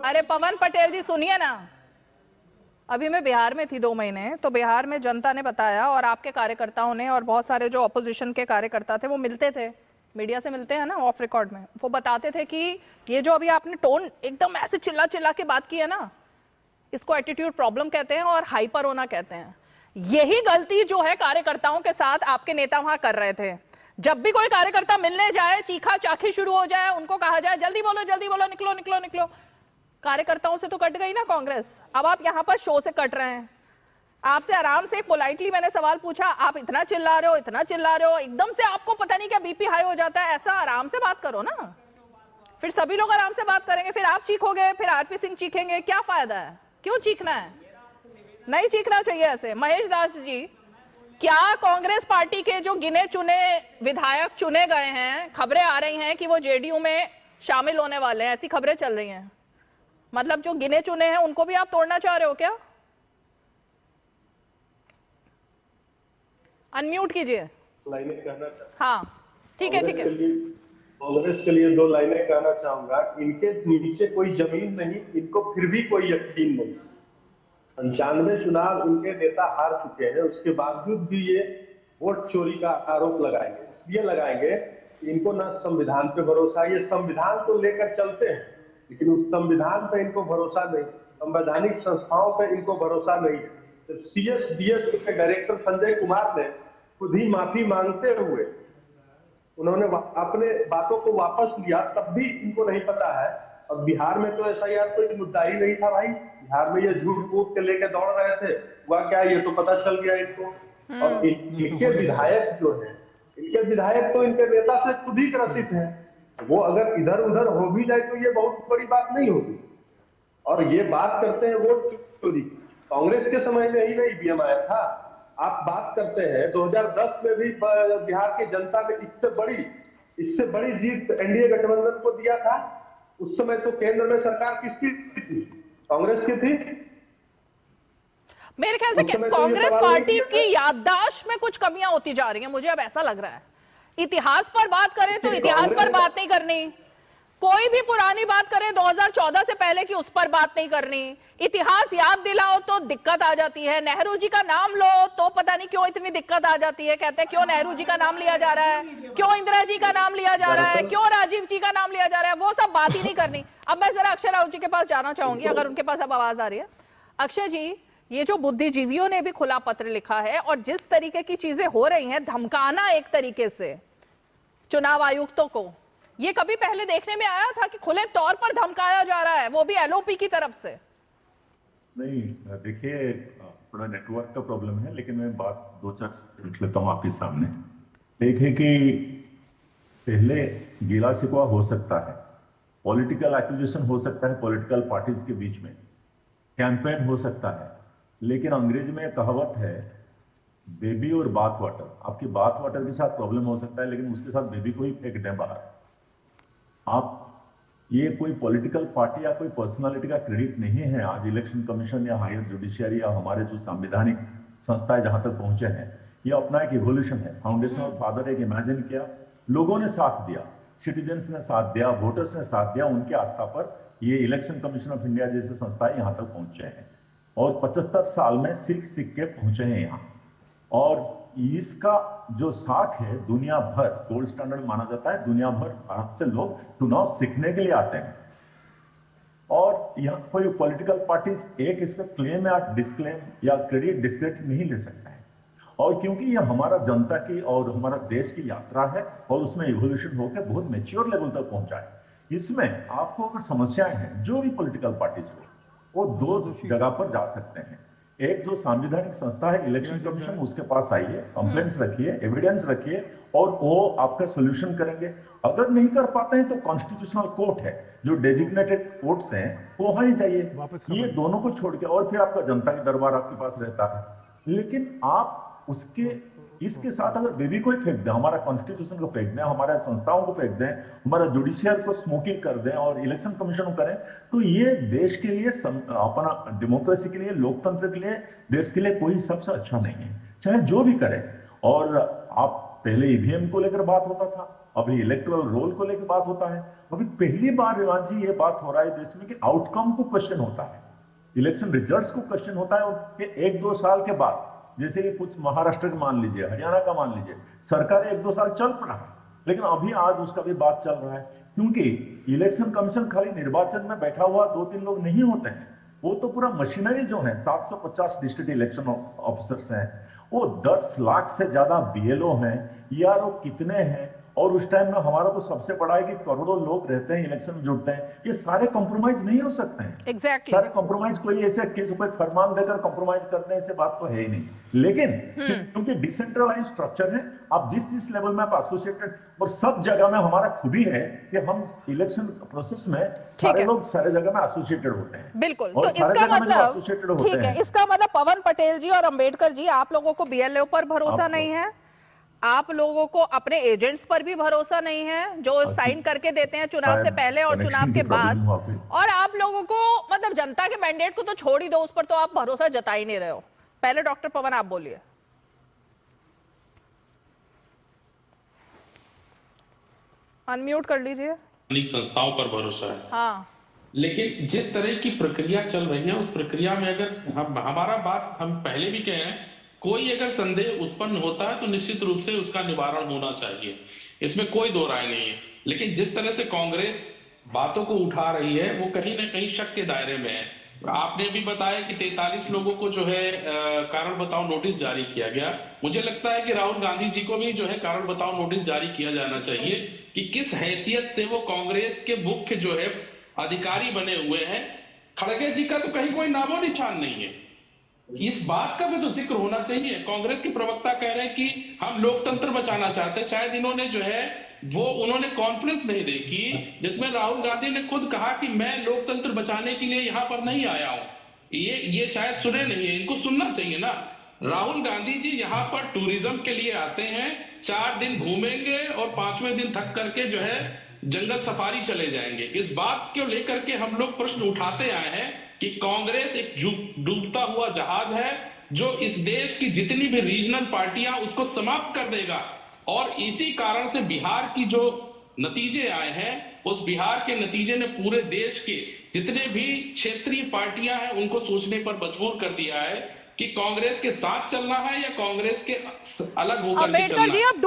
अरे पवन पटेल जी सुनिए ना। अभी मैं बिहार में थी 2 महीने, तो बिहार में जनता ने बताया और आपके कार्यकर्ताओं ने और बहुत सारे जो ऑपोजिशन के कार्यकर्ता थे वो मिलते थे, मीडिया से मिलते हैं ना ऑफ रिकॉर्ड में, वो बताते थे कि ये जो अभी आपने टोन एकदम ऐसे चिल्ला के बात की है ना, इसको एटीट्यूड प्रॉब्लम कहते हैं और हाइपर होना कहते हैं। यही गलती जो है कार्यकर्ताओं के साथ आपके नेता वहां कर रहे थे। जब भी कोई कार्यकर्ता मिलने जाए, चीखा चाखी शुरू हो जाए, उनको कहा जाए जल्दी बोलो, निकलो। कार्यकर्ताओं से तो कट गई ना कांग्रेस, अब आप यहां पर शो से कट रहे हैं। आपसे आराम से पोलाइटली मैंने सवाल पूछा, आप इतना चिल्ला रहे हो, एकदम से आपको पता नहीं क्या बीपी हाई हो जाता है। ऐसा आराम से बात करो ना, फिर सभी लोग आराम से बात करेंगे, फिर आप चीखोगे, फिर आरपी सिंह चीखेंगे, क्या फायदा है? क्यों चीखना है? नहीं चीखना चाहिए ऐसे। महेश दास जी, क्या कांग्रेस पार्टी के जो गिने चुने विधायक चुने गए हैं, खबरें आ रही हैं कि वो जेडीयू में शामिल होने वाले हैं, ऐसी खबरें चल रही हैं, मतलब जो गिने चुने हैं उनको भी आप तोड़ना चाह रहे हो क्या? अनम्यूट कीजिए।
लाइनें कहना चाहूंगा।
हाँ ठीक है।
कांग्रेस के लिए 2 लाइनें कहना चाहूंगा। इनके नीचे कोई जमीन नहीं, इनको फिर भी कोई यकीन नहीं। 95 चुनाव इनके नेता हार चुके हैं, उसके बावजूद भी ये वोट चोरी का आरोप लगाएंगे। इसलिए लगाएंगे कि इनको ना संविधान पे भरोसा, ये संविधान तो लेकर चलते हैं लेकिन उस संविधान पे इनको भरोसा नहीं, संवैधानिक संस्थाओं पे इनको भरोसा नहीं है। CS-DS के डायरेक्टर संजय कुमार ने खुद ही माफी मांगते हुए उन्होंने अपने बातों को वापस लिया, तब भी इनको नहीं पता है। और बिहार में तो ऐसा यार कोई मुद्दा ही नहीं था भाई, बिहार में ये झूठ मूठ के लेके दौड़ रहे थे, हुआ क्या ये तो पता चल गया इनको। और इनके विधायक जो है, इनके विधायक तो इनके नेता से खुद ही ग्रसित है। वो अगर इधर उधर हो भी जाए तो ये बहुत बड़ी बात नहीं होगी। और ये बात करते हैं वोट चोरी, कांग्रेस के समय में ही नहीं ईवीएम आया था। आप बात करते हैं 2010 में भी बिहार की जनता ने इससे बड़ी जीत एनडीए गठबंधन को दिया था। उस समय तो केंद्र में सरकार किसकी थी? कांग्रेस की थी।
मेरे ख्याल से कांग्रेस पार्टी की याददाश्त में कुछ कमियां होती जा रही हैं, मुझे अब ऐसा लग रहा है। इतिहास पर बात करें तो इतिहास पर बात नहीं करनी, कोई भी पुरानी बात करें 2014 से पहले की, उस पर बात नहीं करनी। इतिहास याद दिलाओ तो दिक्कत आ जाती है, नेहरू जी का नाम लो तो पता नहीं क्यों इतनी दिक्कत आ जाती है। कहते हैं क्यों नेहरू जी का नाम लिया जा रहा है, क्यों इंदिरा जी का नाम लिया जा रहा है, क्यों राजीव जी का नाम लिया जा रहा है, वो सब बात ही नहीं करनी। अब मैं जरा अक्षय राउत जी के पास जाना चाहूंगी, अगर उनके पास अब आवाज आ रही है। अक्षय जी, ये जो बुद्धिजीवियों ने भी खुला पत्र लिखा है और जिस तरीके की चीजें हो रही हैं, धमकाना एक तरीके से चुनाव आयुक्तों को, ये कभी पहले देखने में आया था कि खुले तौर पर धमकाया जा रहा है, वो भी एलओपी की तरफ से?
नहीं, देखिए थोड़ा नेटवर्क का प्रॉब्लम है, लेकिन मैं बात दो चार रख लेता हूँ आपके सामने। एक है कि पहले गिला शिकवा हो सकता है, पॉलिटिकल एक्यूजेशन हो सकता है पॉलिटिकल पार्टीज के बीच में, कैंपेन हो सकता है, लेकिन अंग्रेजी में कहावत है बेबी और बाथ वाटर। आपकी बाथ वाटर के साथ प्रॉब्लम हो सकता है, लेकिन उसके साथ बेबी को ही फेंक दें बाहर। आप ये कोई पॉलिटिकल पार्टी या कोई पर्सनालिटी का क्रेडिट नहीं है। आज इलेक्शन कमीशन या हायर जुडिशियरी या हमारे जो संवैधानिक संस्थाएं जहां तक पहुंचे हैं, ये अपना एक इवोल्यूशन है। फाउंडेशन ऑफ फादर एक इमेजिन किया, लोगों ने साथ दिया, सिटीजन्स ने साथ दिया, वोटर्स ने साथ दिया, उनके आस्था पर ये इलेक्शन कमीशन ऑफ इंडिया जैसे संस्थाएं यहां तक पहुंचे हैं और 75 साल में सीख सीख के पहुंचे हैं यहाँ। और इसका जो साख है दुनिया भर गोल्ड स्टैंडर्ड माना जाता है, दुनिया भर भारत से लोग चुनाव सीखने के लिए आते हैं। और यहाँ कोई पॉलिटिकल पार्टीज एक इसका क्लेम या डिस्क्लेम या क्रेडिट डिस्क्रेडिट नहीं ले सकता है। और क्योंकि ये हमारा जनता की और हमारा देश की यात्रा है और उसमें इवोल्यूशन होकर बहुत मैच्योर लेवल तक पहुंचा है। इसमें आपको अगर समस्याएं हैं, जो भी पॉलिटिकल पार्टीज हो, वो दो जगह पर जा सकते हैं। एक जो संवैधानिक संस्था है इलेक्शन कमीशन, उसके पास आइए, कंप्लेंट्स रखिए, एविडेंस रखिए और वो आपका सोल्यूशन करेंगे। अगर नहीं कर पाते हैं तो कॉन्स्टिट्यूशनल कोर्ट है, जो डेजिग्नेटेड कोर्ट्स हैं, वो वहां ही जाइए। ये दोनों को छोड़ के और फिर आपका जनता के दरबार आपके पास रहता है। लेकिन आप उसके इसके साथ अगर बेबी को ही फेंक दें, हमारा कॉन्स्टिट्यूशन को फेंक दें, हमारे संस्थाओं को फेंक दें, हमारा जुडिशियल को स्मोकिंग कर दें और इलेक्शन कमीशन को करें, तो ये देश के लिए, अपना डेमोक्रेसी के लिए, लोकतंत्र के लिए, देश के लिए कोई सबसे अच्छा नहीं है, चाहे जो भी करे। और आप पहले ईवीएम को लेकर बात होता था, अभी इलेक्टोरल रोल को लेकर बात होता है। अभी पहली बार रिवाज जी ये बात हो रहा है देश में कि आउटकम को क्वेश्चन होता है, इलेक्शन रिजल्ट्स को क्वेश्चन होता है। और 1-2 साल के बाद, जैसे कि कुछ महाराष्ट्र का मान लीजिए, हरियाणा का मान लीजिए, सरकार 1-2 साल चल पड़ा है, लेकिन अभी आज उसका भी बात चल रहा है। क्योंकि इलेक्शन कमीशन खाली निर्वाचन में बैठा हुआ 2-3 लोग नहीं होते हैं, वो तो पूरा मशीनरी जो है, 750 डिस्ट्रिक्ट इलेक्शन ऑफिसर्स हैं, वो 10 लाख से ज्यादा बीएलओ हैं, ईआरओ कितने हैं। और उस टाइम में हमारा तो सबसे बड़ा है कि करोड़ों लोग रहते हैं, इलेक्शन में जुड़ते हैं, ये सारे कॉम्प्रोमाइज नहीं हो सकते हैं।
Exactly.
सारे कॉम्प्रोमाइज कोई ऐसे कोई फरमान देकर कॉम्प्रोमाइज करते हैं, ऐसे बात तो है ही नहीं। लेकिन क्योंकि डिसेंट्रलाइज स्ट्रक्चर है, आप जिस लेवल में आप एसोसिएटेड, और सब जगह में हमारा खूबी है कि हम इलेक्शन प्रोसेस में सारे लोग सारे जगह में एसोसिएटेड होते हैं।
बिल्कुल, तो इसका मतलब ठीक है, इसका मतलब पवन पटेल जी और अंबेडकर जी, आप लोगों को बीएलओ पर भरोसा नहीं है, आप लोगों को अपने एजेंट्स पर भी भरोसा नहीं है जो साइन करके देते हैं चुनाव से पहले और चुनाव के बाद, और आप लोगों को मतलब जनता के मैंडेट को तो छोड़ ही दो, उस पर तो आप भरोसा जता ही नहीं रहे हो। पहले डॉक्टर पवन आप बोलिए। अनम्यूट कर लीजिए।
संस्थाओं पर भरोसा है,
हाँ,
लेकिन जिस तरह की प्रक्रिया चल रही है उस प्रक्रिया में अगर हमारा बात हम पहले भी कहे हैं, कोई अगर संदेह उत्पन्न होता है तो निश्चित रूप से उसका निवारण होना चाहिए, इसमें कोई दो राय नहीं है। लेकिन जिस तरह से कांग्रेस बातों को उठा रही है वो कहीं ना कहीं शक के दायरे में है। आपने भी बताया कि 43 लोगों को जो है कारण बताओ नोटिस जारी किया गया। मुझे लगता है कि राहुल गांधी जी को भी जो है कारण बताओ नोटिस जारी किया जाना चाहिए कि किस हैसियत से वो कांग्रेस के मुख्य जो है अधिकारी बने हुए हैं। खड़गे जी का तो कहीं कोई नामो निशान नहीं है, इस बात का भी तो जिक्र होना चाहिए। कांग्रेस के प्रवक्ता कह रहे हैं कि हम लोकतंत्र बचाना चाहते हैं, शायद इन्होंने जो है वो उन्होंने कॉन्फ्रेंस नहीं देखी जिसमें राहुल गांधी ने खुद कहा कि मैं लोकतंत्र बचाने के लिए यहां पर नहीं आया हूं। ये शायद सुने नहीं है, इनको सुनना चाहिए ना। राहुल गांधी जी यहाँ पर टूरिज्म के लिए आते हैं, 4 दिन घूमेंगे और 5वें दिन थक करके जो है जंगल सफारी चले जाएंगे। इस बात को लेकर के हम लोग प्रश्न उठाते आए हैं कि कांग्रेस एक डूबता हुआ जहाज है जो इस देश की जितनी भी रीजनल पार्टियां उसको समाप्त कर देगा। और इसी कारण से बिहार की जो नतीजे आए हैं, उस बिहार के नतीजे ने पूरे देश के जितने भी क्षेत्रीय पार्टियां हैं उनको सोचने पर मजबूर कर दिया है कि कांग्रेस के साथ चलना है या कांग्रेस के अलग होकर के चलना है।
अम्बेडकर जी, अब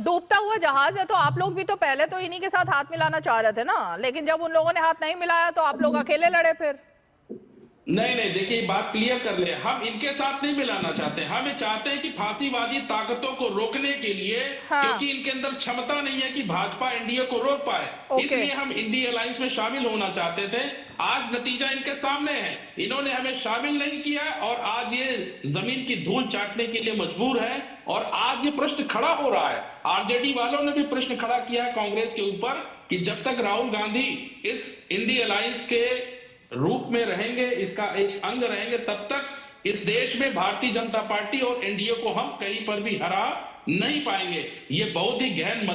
डूबता हुआ जहाज है, तो आप लोग भी तो पहले तो इन्हीं के साथ हाथ मिलाना चाह रहे थे ना, लेकिन जब उन लोगों ने हाथ नहीं मिलाया तो आप लोग अकेले लड़े फिर।
नहीं, देखिए बात क्लियर कर ले, हम इनके साथ नहीं मिलाना चाहते, हम चाहते हैं कि फांसीवादी ताकतों को रोकने के लिए, क्योंकि इनके अंदर क्षमता नहीं है कि भाजपा एनडीए को रोक पाए, इसलिए हम इंडिया अलायंस में शामिल होना चाहते थे। आज नतीजा इनके सामने है, इन्होंने हमें शामिल नहीं किया और आज ये जमीन की धूल चाटने के लिए मजबूर है। और आज ये प्रश्न खड़ा हो रहा है, आरजेडी वालों ने भी प्रश्न खड़ा किया है कांग्रेस के ऊपर कि जब तक राहुल गांधी इस इंडिया अलायंस के रूप में रहेंगे, इसका एक अंग रहेंगे, तब तक इस देश में भारतीय जनता पार्टी और एनडीए को हम कहीं पर भी हरा नहीं पाएंगे। ये बहुत ही गहन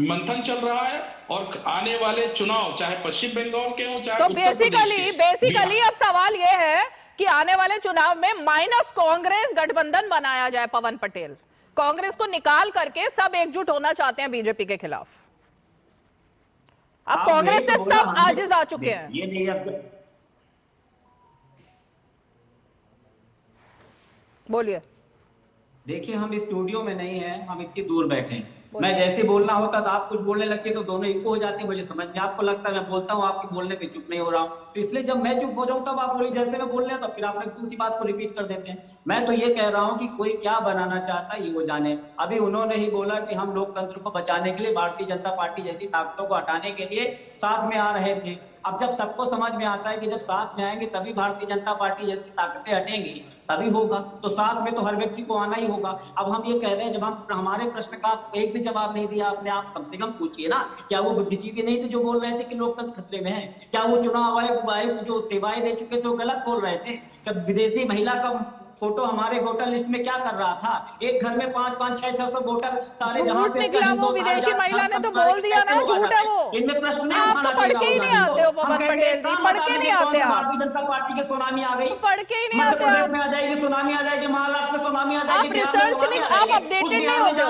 मंथन चल रहा है और आने वाले चुनाव चाहे पश्चिम बंगाल के हो चाहे
तो बेसिकली अब सवाल ये है कि आने वाले चुनाव में माइनस कांग्रेस गठबंधन बनाया जाए। पवन पटेल कांग्रेस को निकाल करके सब एकजुट होना चाहते हैं बीजेपी के खिलाफ। अब कांग्रेस से सब आजिज आ चुके हैं।
ये नहीं,
बोलिए।
देखिए, हम स्टूडियो में नहीं है, हम इतनी दूर बैठे हैं। मैं जैसे बोलना होता तो आप कुछ बोलने लगते तो दोनों इको हो जाते, मुझे समझ में आपको लगता है मैं बोलता हूँ, आपके बोलने पे चुप नहीं हो रहा हूँ, तो इसलिए जब मैं चुप हो जाऊँ तब आप बोलिए जैसे मैं बोल रहे हैं, तो फिर आप उसी बात को रिपीट कर देते हैं। मैं तो ये कह रहा हूँ कि कोई क्या बनाना चाहता है ये वो जाने। अभी उन्होंने ही बोला कि हम लोकतंत्र को बचाने के लिए भारतीय जनता पार्टी जैसी ताकतों को हटाने के लिए साथ में आ रहे थे। अब जब सबको समझ में आता है कि जब साथ में आएंगे तभी भारतीय जनता पार्टी जैसी ताकतें हटेंगी, तभी होगा, तो साथ में तो हर व्यक्ति को आना ही होगा। अब हम ये कह रहे हैं, जब हम हमारे प्रश्न का एक भी जवाब नहीं दिया आपने, आप कम से कम पूछिए ना, क्या वो बुद्धिजीवी नहीं थे जो बोल रहे थे कि लोकतंत्र खतरे में है? क्या वो चुनाव आयोग जो सेवाएं दे चुके थे वो गलत बोल रहे थे? क्या विदेशी महिला का फोटो हमारे वोटर लिस्ट में क्या कर रहा था? एक घर में 5-5, 600 वोटर सारे जहां पे
निकला वो विदेशी महिला ने तो बोल दिया ना, झूठ है वो।
इनमें प्रश्न नहीं,
आप तो पढ़ के ही नहीं आते हो पवन पटेल जी, पढ़ के नहीं आते आप।
भारतीय जनता पार्टी के सुनामी आ गई,
पढ़ के ही नहीं आते आप।
मध्य प्रदेश में आ जाएगी सुनामी, आ जाएगी महाराष्ट्र में सुनामी आ जाएगी,
आप रिसर्च नहीं, आप अपडेटेड नहीं होते हो।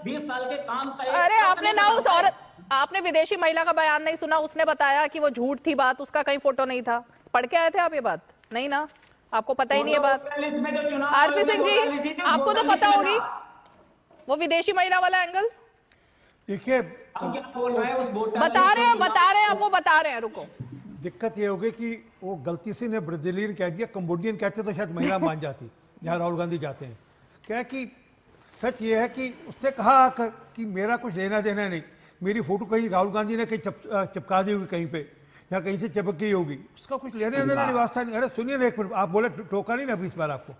20 साल के काम का।
अरे आपने ना उस औरत, आपने विदेशी महिला का बयान नहीं सुना, उसने बताया कि वो झूठ थी बात, उसका कहीं फोटो नहीं था। पढ़ के आए थे आप ये बात? नहीं ना, आपको पता ही नहीं है बात। आरपी सिंह जी, आपको तो पता होगी वो विदेशी महिला वाला एंगल।
देखिए,
बता रहे हैं, अब वो बता रहे हैं, रुको।
दिक्कत ये हो गई कि वो गलती से ने ब्राजीलियन कह दिया, कंबोडियन कहते तो शायद महिला मान जाती जहाँ राहुल गांधी जाते हैं। क्या कि सच ये है कि उसने कहा आकर कि मेरा कुछ लेना देना नहीं, मेरी फोटो कहीं राहुल गांधी ने कहीं चिपका दी होगी कहीं पे, या कहीं से चिपक गई होगी, उसका कुछ लेने देना नहीं, वास्ता नहीं। अरे सुनिए ना एक मिनट, आप बोले टोका नहीं ना अभी इस बार आपको,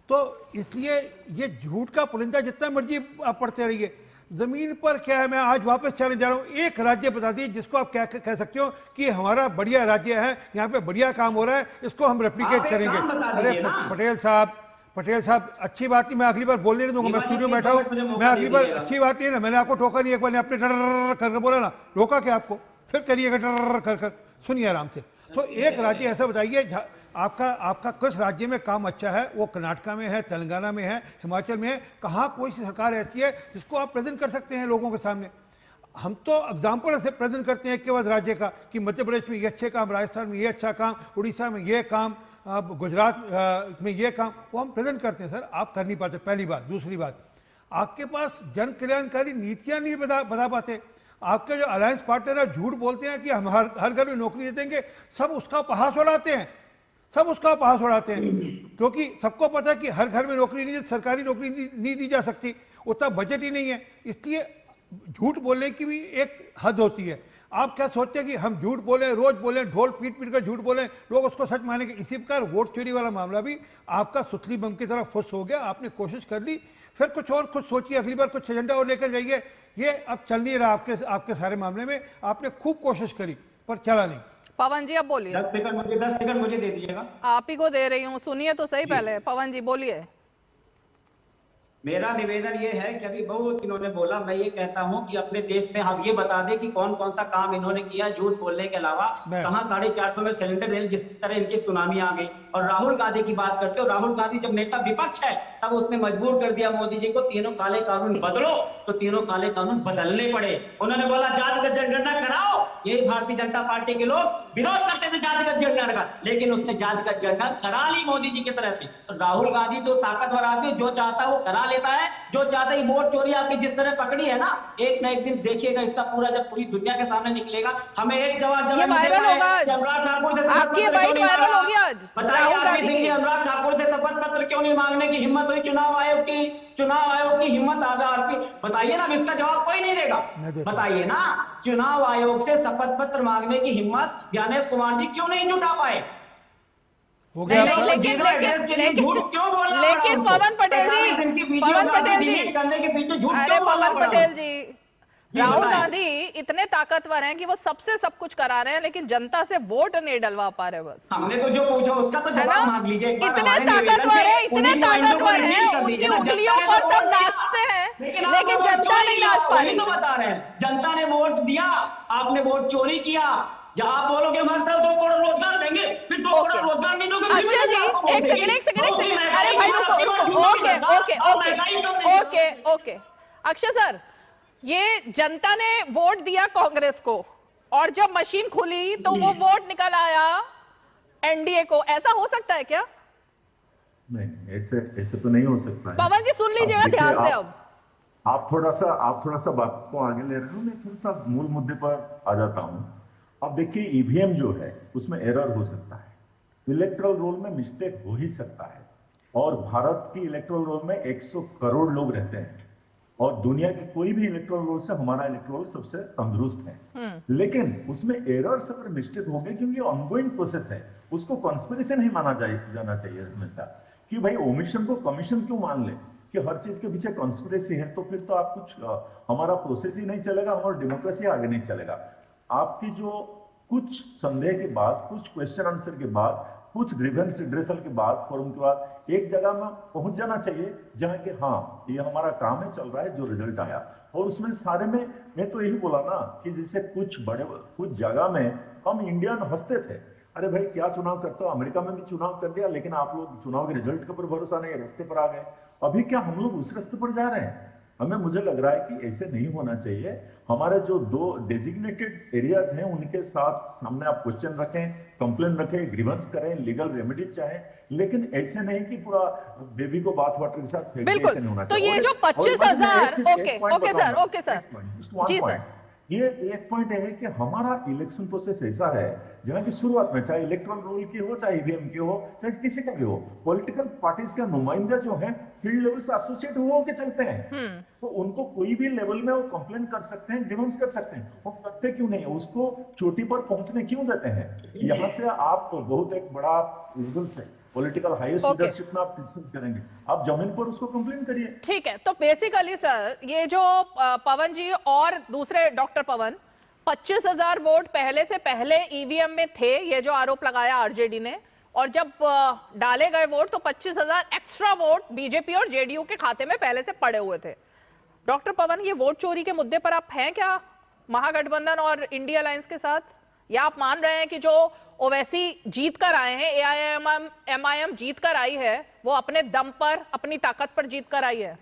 तो इसलिए ये झूठ का पुलिंदा जितना मर्जी आप पढ़ते रहिए। जमीन पर क्या है, मैं आज वापस चले जा रहा हूँ, एक राज्य बता दीजिए जिसको आप क्या कह सकते हो कि हमारा बढ़िया राज्य है, यहाँ पे बढ़िया काम हो रहा है, इसको हम रेप्लिकेट करेंगे। अरे पटेल साहब अच्छी बात नहीं, मैं अगली बार बोलने नहीं दूंगा, मैं स्टूडियो में बैठा हूँ, मैं अगली बार अच्छी बात नहीं है ना, मैंने आपको टोका नहीं, एक बार आपने डर करके बोला ना, रोका क्या आपको, फिर करिएगा डर कर। सुनिए आराम से। तो एक राज्य ऐसा बताइए आपका किस राज्य में काम अच्छा है? वो कर्नाटका में है, तेलंगाना में है, हिमाचल में है, कहाँ कोई सी सरकार ऐसी है जिसको आप प्रेजेंट कर सकते हैं लोगों के सामने? हम तो एग्जाम्पल से प्रेजेंट करते हैं केवल राज्य का कि मध्य प्रदेश में ये अच्छे काम, राजस्थान में ये अच्छा काम, उड़ीसा में ये काम, गुजरात में ये काम, वो हम प्रेजेंट करते हैं। सर आप कर नहीं पाते, पहली बात। दूसरी बात, आपके पास जन कल्याणकारी नीतियाँ नहीं बता पाते। आपके जो अलायंस पार्टनर है झूठ बोलते हैं कि हम हर घर में नौकरी दे देंगे, सब उसका उपहास उड़ाते हैं, क्योंकि सबको पता है कि हर घर में नौकरी नहीं, सरकारी नौकरी नहीं दी जा सकती, उतना बजट ही नहीं है, इसलिए झूठ बोलने की भी एक हद होती है। आप क्या सोचते हैं कि हम झूठ बोले, रोज बोले, ढोल पीट कर झूठ बोले, लोग उसको सच मानेंगे? इसी प्रकार वोट चोरी वाला मामला भी आपका सुतली बम की तरह फुस हो गया। आपने कोशिश कर ली, फिर कुछ सोचिए, अगली बार कुछ एजेंडा और लेकर जाइए। ये अब चल नहीं रहा आपके सारे मामले में। आपने खूब कोशिश करी पर चला नहीं।
पवन जी अब बोलिए।
10 सेकंड मुझे दे दीजिएगा।
आप ही को दे रही हूँ, सुनिए तो सही पहले। पवन जी बोलिए।
मेरा निवेदन ये है कि अभी बहुत इन्होंने बोला, मैं ये कहता हूं कि अपने देश में हम ये बता दें कि कौन कौन सा काम इन्होंने किया झूठ बोलने के अलावा। कहां 450 में सिलेंडर देने, जिस तरह इनकी सुनामी आ गई। और राहुल गांधी की बात करते हो, राहुल गांधी जब नेता विपक्ष है तब उसने मजबूर कर दिया मोदी जी को, तीनों काले कानून बदलो, तो तीनों काले कानून बदलने पड़े। उन्होंने बोला जातिगत जनगणना कराओ, ये भारतीय जनता पार्टी के लोग विरोध करते थे जातिगत जनगणना का, लेकिन उसने जातिगत जनगणना करा ली मोदी जी की तरफ से। तो राहुल गांधी तो ताकतवर आदमी, जो चाहता है वो करा लेता है, जो चाहता है। वोट चोरी आपकी जिस तरह पकड़ी है ना, एक ना एक दिन देखिएगा इसका पूरा, जब पूरी दुनिया के सामने निकलेगा। हमें एक जवाब
वायरल होगा, आपकी बाइट वायरल होगी आज।
राहुल गांधी की अनुराग ठाकुर से शपथ पत्र क्यों नहीं मांगने की हिम्मत हुई? चुनाव आयोग की हिम्मत आरपी बताइए ना, इसका जवाब कोई नहीं देगा। बताइए ना, चुनाव आयोग से शपथ पत्र मांगने की हिम्मत ज्ञानेश कुमार जी क्यों नहीं जुटा पाए?
लेकिन पवन पटेल जी, राहुल गांधी इतने ताकतवर हैं कि वो सबसे सब कुछ करा रहे हैं, लेकिन जनता से वोट नहीं डलवा पा रहे। बस
हमने तो जो पूछा उसका तो जवाब मांग लीजिए।
इतने ताकतवर हैं, उनकी उंगलियों पर सब नाचते हैं, लेकिन जनता नहीं नाच पा रही।
तो बता रहे हैं, जनता ने वोट दिया, आपने वोट चोरी किया। जब आप बोलोगे हमारे साथ 2 करोड़ रोजगार देंगे, फिर 2 करोड़ रोजगार नहीं दोगे।
अक्षय जी, एक सेकंड, अरे भाई रुको। ओके अक्षय सर, ये जनता ने वोट दिया कांग्रेस को, और जब मशीन खुली तो वो वोट निकल आया एनडीए को। ऐसा हो सकता है क्या?
नहीं, ऐसे तो नहीं हो सकता है।
पवन जी सुन लीजिएगा ध्यान से। अब
आप थोड़ा सा बात को आगे ले रहे हो, मैं थोड़ा सा मूल मुद्दे पर आ जाता हूं। अब देखिए, ईवीएम जो है उसमें एरर हो सकता है, इलेक्टोरल रोल में मिस्टेक हो ही सकता है, और भारत की इलेक्टोरल रोल में 100 करोड़ लोग रहते हैं, और दुनिया के कोई भी इलेक्टोरल रोल से हमारा इलेक्टोरल सबसे तंदुरुस्त है। लेकिन उसमें एरर्स अगर मिस्टेक हो गए, क्योंकि ऑनगोइंग प्रोसेस है, उसको कॉन्स्पिरेसी नहीं माना जाना चाहिए हमेशा कि भाई ओमिशन को कमीशन क्यों मान ले कि हर चीज के पीछे कॉन्स्पिरेसी है। तो फिर तो आप हमारा प्रोसेस ही नहीं चलेगा, हमारा डेमोक्रेसी आगे नहीं चलेगा। आपकी जो कुछ संदेह के बाद, कुछ क्वेश्चन आंसर के बाद, कुछ ग्रीवेंस रिड्रेसल के बाद, फोरम के बाद एक जगह में पहुंच जाना चाहिए जहां कि हाँ, ये हमारा काम है, चल रहा है, जो रिजल्ट आया। और उसमें सारे में मैं तो यही बोला ना कि जैसे कुछ जगह में हम इंडियन हंसते थे, अरे भाई क्या चुनाव करते हो, अमेरिका में भी चुनाव कर दिया, लेकिन आप लोग चुनाव के रिजल्ट के ऊपर भरोसा नहीं, रास्ते पर आ गए। अभी क्या हम लोग उस रास्ते पर जा रहे हैं? मुझे लग रहा है कि ऐसे नहीं होना चाहिए। हमारे जो 2 डेजिग्नेटेड एरियाज हैं उनके साथ सामने आप क्वेश्चन रखें, कंप्लेन रखें, ग्रीवेंस करें, लीगल रेमेडीज चाहें, लेकिन ऐसे नहीं कि पूरा बेबी को बाथ वाटर के साथ फेंक के, ऐसे नहीं होना चाहिए।
तो ये जो 25,000 ओके सर जी सर,
ये एक पॉइंट है कि हमारा इलेक्शन प्रोसेस ऐसा है जहां की शुरुआत में, चाहे इलेक्टोरल रोल की हो, चाहे ईवीएम की हो, चाहे किसी का भी हो, पॉलिटिकल पार्टीज का नुमाइंदे जो है फील्ड लेवल से एसोसिएट हुए के चलते हैं। तो उनको कोई भी लेवल में वो कंप्लेन कर सकते हैं, ग्रीवेंस कर सकते हैं। वो करते क्यों नहीं? उसको चोटी पर पहुंचने क्यों देते हैं? यहाँ से आप बहुत एक बड़ा लेवल से पॉलिटिकल हाईएस्ट लीडरशिप में आप डिस्कस करेंगे, आप जमीन पर उसको कंप्लेन करिए।
ठीक है, तो बेसिकली सर, ये जो पवन जी और दूसरे डॉक्टर पवन, 25,000 वोट पहले ईवीएम में थे, ये जो आरोप लगाया आरजेडी ने, और जब डाले गए वोट तो 25,000 एक्स्ट्रा वोट बीजेपी और जेडीयू के खाते में पहले से पड़े हुए थे। डॉक्टर पवन, ये वोट चोरी के मुद्दे पर आप हैं क्या महागठबंधन और इंडिया अलायंस के साथ, या आप मान रहे हैं कि जो ओवैसी जीत कर आए हैं, एआईएम जीत कर आई है, वो अपने दम पर, अपनी ताकत पर जीत कर आई है?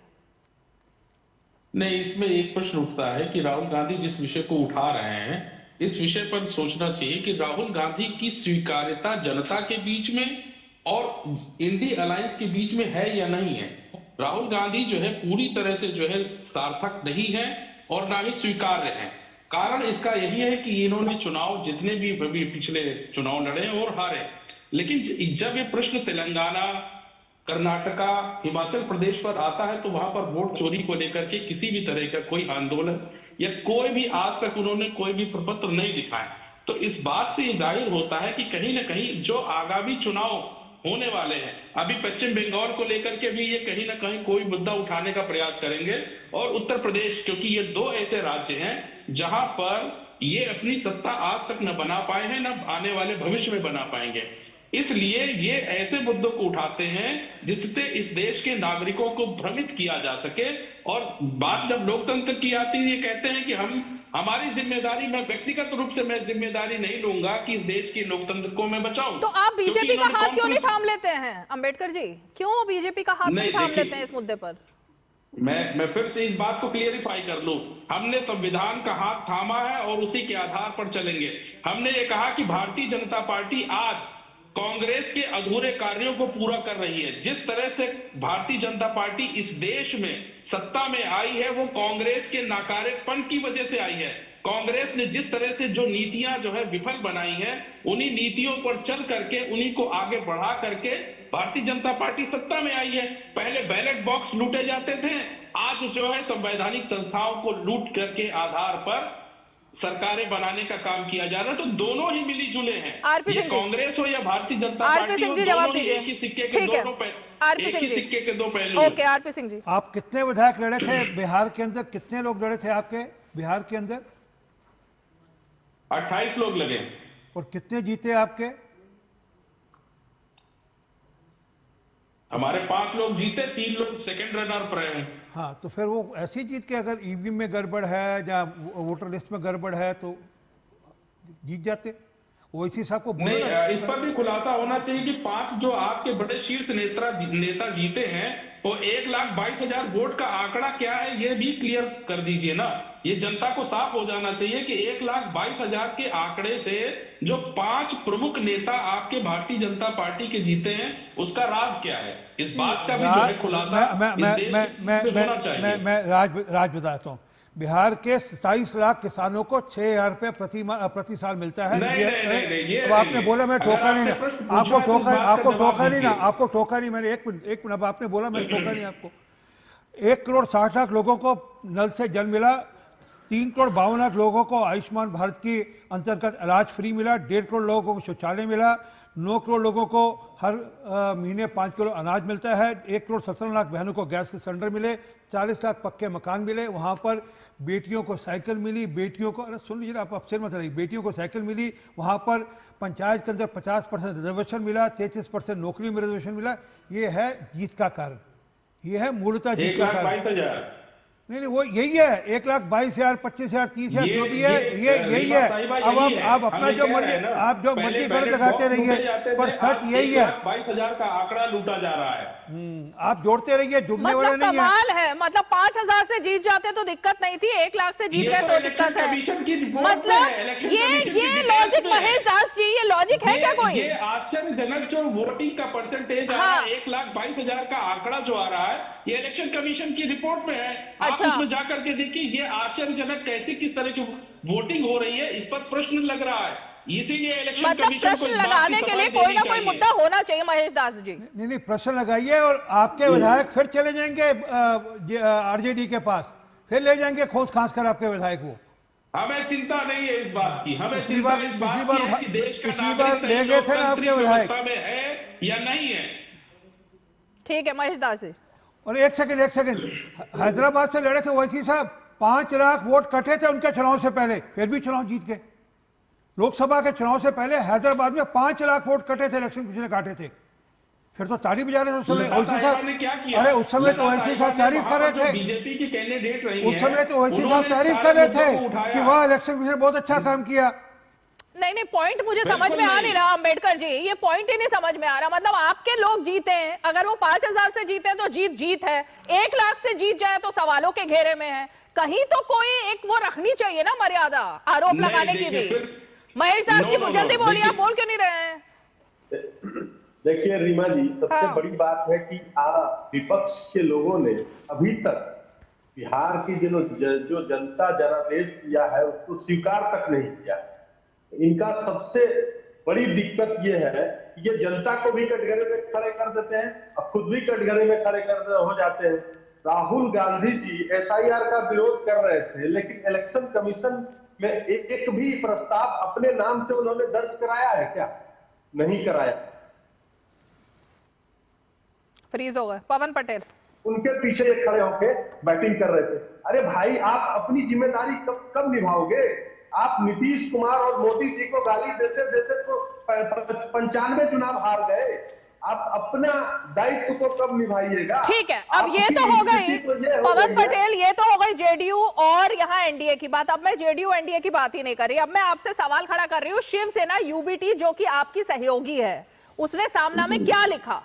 नहीं, इसमें एक प्रश्न उठता है कि राहुल गांधी जिस विषय को उठा रहे हैं, इस विषय पर सोचना चाहिए कि राहुल गांधी की स्वीकार्यता जनता के बीच में और इंडिया अलायंस के बीच में है या नहीं है। राहुल गांधी जो है पूरी तरह से जो है सार्थक नहीं है और ना ही स्वीकार्य है। कारण इसका यही है कि इन्होंने चुनाव जितने भी पिछले चुनाव लड़े और हारे, लेकिन जब ये प्रश्न तेलंगाना, कर्नाटका, हिमाचल प्रदेश पर आता है तो वहां पर वोट चोरी को लेकर के किसी भी तरह का कोई आंदोलन या कोई भी आज तक उन्होंने कोई भी प्रपत्र नहीं दिखाया। तो इस बात से ये जाहिर होता है कि कहीं ना कहीं जो आगामी चुनाव होने वाले हैं, अभी पश्चिम बंगाल को लेकर के भी ये कहीं ना कहीं कोई मुद्दा उठाने का प्रयास करेंगे, और उत्तर प्रदेश, क्योंकि ये 2 ऐसे राज्य हैं जहां पर ये अपनी सत्ता आज तक न बना पाए हैं, न आने वाले भविष्य में बना पाएंगे। इसलिए ये ऐसे मुद्दों को उठाते हैं जिससे इस देश के नागरिकों को भ्रमित किया जा सके। और बात जब लोकतंत्र की आती है, ये कहते हैं कि हमारी जिम्मेदारी, मैं व्यक्तिगत रूप से मैं जिम्मेदारी नहीं लूंगा कि इस देश के लोकतंत्र को मैं बचाऊं।
तो आप बीजेपी का हाथ क्यों नहीं थाम लेते हैं अंबेडकर जी? क्यों बीजेपी का हाथ नहीं थाम लेते हैं इस मुद्दे पर?
मैं फिर से इस बात को क्लियरिफाई कर लूं। हमने संविधान का हाथ थामा है और उसी के आधार पर चलेंगे। हमने ये कहा कि भारतीय जनता पार्टी आज कांग्रेस के अधूरे कार्यों को पूरा कर रही है। जिस तरह से भारतीय जनता पार्टी इस देश में सत्ता में आई है, वो कांग्रेस के नाकारेपन की वजह से आई है। कांग्रेस ने जिस तरह से जो नीतियां जो है विफल बनाई हैं, उन्हीं नीतियों पर चल करके, उन्हीं को आगे बढ़ा करके भारतीय जनता पार्टी सत्ता में आई है। पहले बैलेट बॉक्स लूटे जाते थे, आज जो है संवैधानिक संस्थाओं को लूट करके आधार पर सरकारें बनाने का काम किया जा रहा है। तो दोनों ही मिली जुले हैं, ये कांग्रेस हो या भारतीय जनता पार्टी हो, दोनों ही एक ही सिक्के के दो पहलू।
ओके, आरपी सिंह जी,
आप कितने विधायक लड़े थे बिहार के अंदर? कितने लोग लड़े थे आपके बिहार के अंदर?
28 लोग लगे।
और कितने जीते आपके?
हमारे 5 लोग जीते, 3 लोग सेकंड रनर पर रहे।
हाँ, तो फिर वो ऐसी जीत के अगर ईवीएम में गड़बड़ है या वोटर लिस्ट में गड़बड़ है तो जीत जाते। ओवैसी साहब को
नहीं, इस पर भी खुलासा होना चाहिए कि 5 जो आपके बड़े शीर्ष नेता जीते हैं, वो 1,22,000 वोट का आंकड़ा क्या है, ये भी क्लियर कर दीजिए ना। ये जनता को साफ हो जाना चाहिए कि 1,22,000 के आंकड़े से जो 5 प्रमुख नेता आपके भारतीय जनता पार्टी के जीते हैं, उसका राज क्या है। इस बात का भी जो है खुलासा होना चाहिए।
मैं राज बताता हूँ। बिहार के 27 लाख किसानों को 6,000 रुपए प्रति साल मिलता है। अब आपने बोला मैं ठोका नहीं ना, आपको ठोका नहीं ना, आपको ठोका नहीं मैंने। एक मिनट, अब आपने बोला मैं ठोका नहीं आपको। 1,60,00,000 लोगों को नल से जल मिला, 3,52,00,000 लोगों को आयुष्मान भारत की अंतर्गत इलाज फ्री मिला, 1.5 करोड़ लोगों को शौचालय मिला, 9 करोड़ लोगों को हर महीने 5 किलो अनाज मिलता है, 1,17,00,000 बहनों को गैस के सिलेंडर मिले, 40 लाख पक्के मकान मिले। वहाँ पर बेटियों को साइकिल मिली, बेटियों को, अरे सुन लीजिए आप अफसर मत रहिए, बेटियों को साइकिल मिली। वहाँ पर पंचायत के अंदर 50% रिजर्वेशन मिला, 33% नौकरी में रिजर्वेशन मिला। ये है जीत का कारण, ये है मूलतः जीत का कारण। नहीं, वो यही है। 1,22,000, 25,000, 30,000 जो भी है, ये यही है। अब आप अपना जो मर्जी गढ़ लगाते रहिए, पर सच यही है।
22,000 का आंकड़ा लूटा जा रहा है।
आप जोड़ते रहिए, जुड़ने वाला नहीं है।
कमाल है, मतलब 5,000 से जीत जाते तो दिक्कत नहीं थी, 1 लाख से जीत गए तो दिक्कत है। मतलब ये लॉजिक, महेश दास जी, ये लॉजिक है क्या कोई?
ये आश्चर्यजनक जो वोटिंग का परसेंटेज आ रहा है, 1,22,000 का आंकड़ा जो आ रहा है, ये इलेक्शन कमीशन की रिपोर्ट में है। आप उसमें जाकर के देखिए, ये आश्चर्यजनक कैसे किस तरह की वोटिंग हो रही है, इस पर प्रश्न लग रहा है। इसीलिए इलेक्शन कमीशन को
प्रश्न लगाने के लिए कोई ना कोई मुद्दा होना चाहिए महेश दास जी।
नहीं, प्रश्न लगाइए और आपके विधायक फिर चले जाएंगे आरजेडी के पास, फिर ले जाएंगे खोज खास कर आपके विधायक। वो
हमें चिंता नहीं है इस बात की, हमें चिंता इस बात की है कि देश का
नागरिक ले गए थे ना आपके विधायक
में है या नहीं है।
ठीक है महेश दास जी।
और एक सेकंड, हैदराबाद से लड़े थे ओवैसी साहब, 5 लाख वोट कटे थे उनके चुनाव से पहले, फिर भी चुनाव जीत गए। लोकसभा के चुनाव से पहले हैदराबाद में 5 लाख वोट कटे थे, इलेक्शन कमीशन ने काटे थे, फिर तो तारीफ बजा रहे थे उस समय ओवैसी साहब। अरे उस समय तो ओवैसी साहब तारीफ कर रहे थे,
बीजेपी की कैंडिडेट रही
उस समय तो ओवैसी साहब तारीफ कर रहे थे कि वाह इलेक्शन कमीशन बहुत अच्छा काम किया।
नहीं, पॉइंट मुझे समझ में आ नहीं रहा अंबेडकर जी, ये पॉइंट ही नहीं समझ में आ रहा। मतलब आपके लोग जीते हैं, अगर वो 5,000 से जीते हैं तो जीत है, 1 लाख से जीत जाए तो सवालों के घेरे में है। कहीं तो कोई एक वो रखनी चाहिए ना मर्यादा आरोप लगाने की भी। महेश दास जी जल्दी बोलिए, आप बोल क्यों नहीं रहे हैं?
देखिए रीमा जी, सबसे बड़ी बात है कि विपक्ष के लोगों ने अभी तक बिहार की जो जनता जनादेश किया है उसको स्वीकार तक नहीं किया। इनका सबसे बड़ी दिक्कत ये है कि ये जनता को भी कटघरे में खड़े कर देते हैं और खुद भी कटघरे में खड़े हो जाते हैं। राहुल गांधी जी SIR का विरोध कर रहे थे, लेकिन इलेक्शन कमीशन में एक भी प्रस्ताव अपने नाम से उन्होंने दर्ज कराया है क्या? नहीं कराया।
फ्रीज हो गए। पवन पटेल
उनके पीछे ये खड़े होके बैटिंग कर रहे थे। अरे भाई, आप अपनी जिम्मेदारी कब निभाओगे? आप नीतीश कुमार और मोदी जी को गाली देते देते तो 95 चुनाव हार गए, आप अपना दायित्व को कब निभाइएगा?
ठीक है, अब ये तो हो गई पवन पटेल, ये तो हो गई जेडीयू और यहाँ एनडीए की बात। अब मैं जेडीयू एनडीए की बात ही नहीं कर रही, अब मैं आपसे सवाल खड़ा कर रही हूँ। शिवसेना यूबीटी जो कि आपकी सहयोगी है, उसने सामना में क्या लिखा?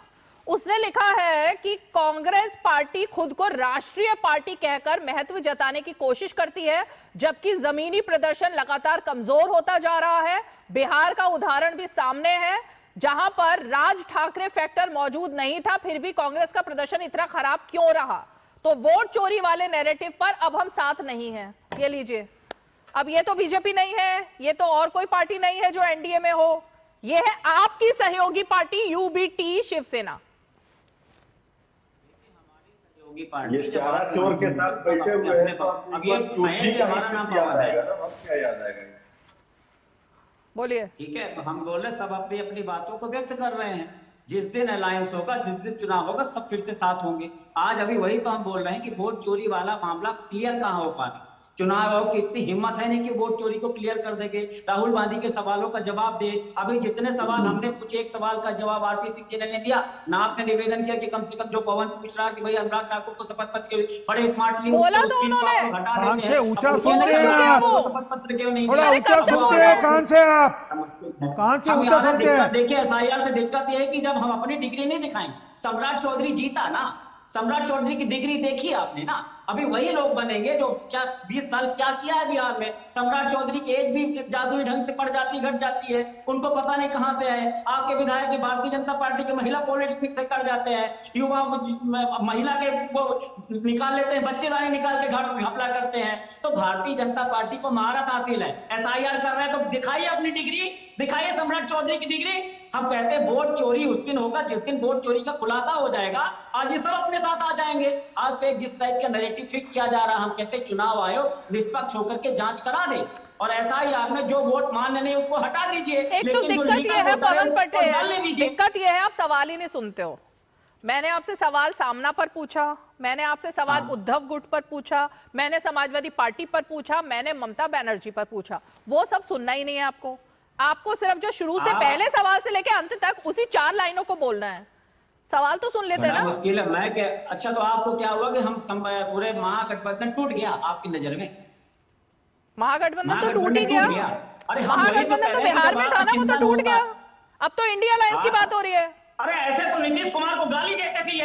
उसने लिखा है कि कांग्रेस पार्टी खुद को राष्ट्रीय पार्टी कहकर महत्व जताने की कोशिश करती है, जबकि जमीनी प्रदर्शन लगातार कमजोर होता जा रहा है। बिहार का उदाहरण भी सामने है, जहां पर राज ठाकरे फैक्टर मौजूद नहीं था, फिर भी कांग्रेस का प्रदर्शन इतना खराब क्यों रहा? तो वोट चोरी वाले नैरेटिव पर अब हम साथ नहीं हैं। ये लीजिए, अब ये तो बीजेपी नहीं है, ये तो और कोई पार्टी नहीं है जो एनडीए में हो, ये है आपकी सहयोगी पार्टी यूबीटी शिवसेना।
ये चारा चोर के साथ बैठे हुए हैं, तो अब ये हमारा नाम याद आएगा ना, अब क्या याद आएगा?
बोलिए।
ठीक है, तो हम बोल रहे सब अपनी अपनी बातों को व्यक्त कर रहे हैं। जिस दिन अलायंस होगा, जिस दिन चुनाव होगा, सब फिर से साथ होंगे। आज अभी वही तो हम बोल रहे हैं कि वोट चोरी वाला मामला क्लियर कहाँ हो पा रहा है। चुनाव आयोग की इतनी हिम्मत है नहीं कि वोट चोरी को क्लियर कर देंगे, राहुल गांधी के सवालों का जवाब दे। अभी जितने सवाल हमने पूछे, एक सवाल का जवाब आरपी सिंह जी ने दिया ना। आपने निवेदन किया कि कम से कम जो पवन पूछ रहा कि भाई अनुराग ठाकुर को शपथ पत्र के बड़े स्मार्टली
बोला तो उन्होंने,
कान से ऊंचा सुनते हैं आप, थोड़ा ऊंचा सुनते हैं कान से, आप कान से ऊंचा सुनते हैं।
देखिए, एसआईआर से दिक्कत यह है कि जब हम अपनी डिग्री नहीं दिखाएं, सम्राट चौधरी जीता ना, सम्राट चौधरी की डिग्री देखी आपने ना। अभी वही लोग बनेंगे जो क्या 20 साल क्या किया है बिहार में। सम्राट चौधरी की एज भी जादुई ढंग से बढ़ जाती घट जाती है, उनको पता नहीं कहां से आए। आपके विधायक भी भारतीय जनता पार्टी के महिला पॉलिटिक्स से कर जाते हैं, युवा महिला के वो निकाल लेते हैं, बच्चे दानी निकाल के घपला करते हैं। तो भारतीय जनता पार्टी को महारत हासिल है, एसआईआर कर रहे हैं तो दिखाइए अपनी डिग्री, दिखाइए सम्राट चौधरी की डिग्री। हम कहते हैं वोट चोरी उस दिन होगा जिस दिन वोट चोरी का खुलासा हो जाएगा। आज ये सब अपने साथ आ जाएंगे। आज तो एक जिस टाइप का नैरेटिव फिट किया जा रहा है, हम कहते हैं चुनाव आयोग निष्पक्ष होकर के जांच करा दे और एसआईआर में जो वोट मान्य नहीं उसको हटा दीजिए।
एक तो दिक्कत ये है पवन पटेल, दिक्कत ये है आप सवाल ही नहीं सुनते हो। मैंने आपसे सवाल सामना पर पूछा, मैंने आपसे सवाल उद्धव गुट पर पूछा, मैंने समाजवादी पार्टी पर पूछा, मैंने ममता बनर्जी पर पूछा, वो सब सुनना ही नहीं है आपको। आपको सिर्फ जो शुरू से पहले सवाल से लेकर अंत तक उसी 4 लाइनों को बोलना है। सवाल तो सुन लेते ना।
मुश्किल है, मैं क्या अच्छा, तो आपको क्या हुआ कि हम पूरे महागठबंधन टूट गया आपकी नजर में?
महागठबंधन तो टूट ही गया। अरे महागठबंधन तो बिहार में था ना, वो तो टूट गया। अब तो इंडिया अलायंस की बात हो रही है।
अरे ऐसे तो नीतीश कुमार को गाली देते थे,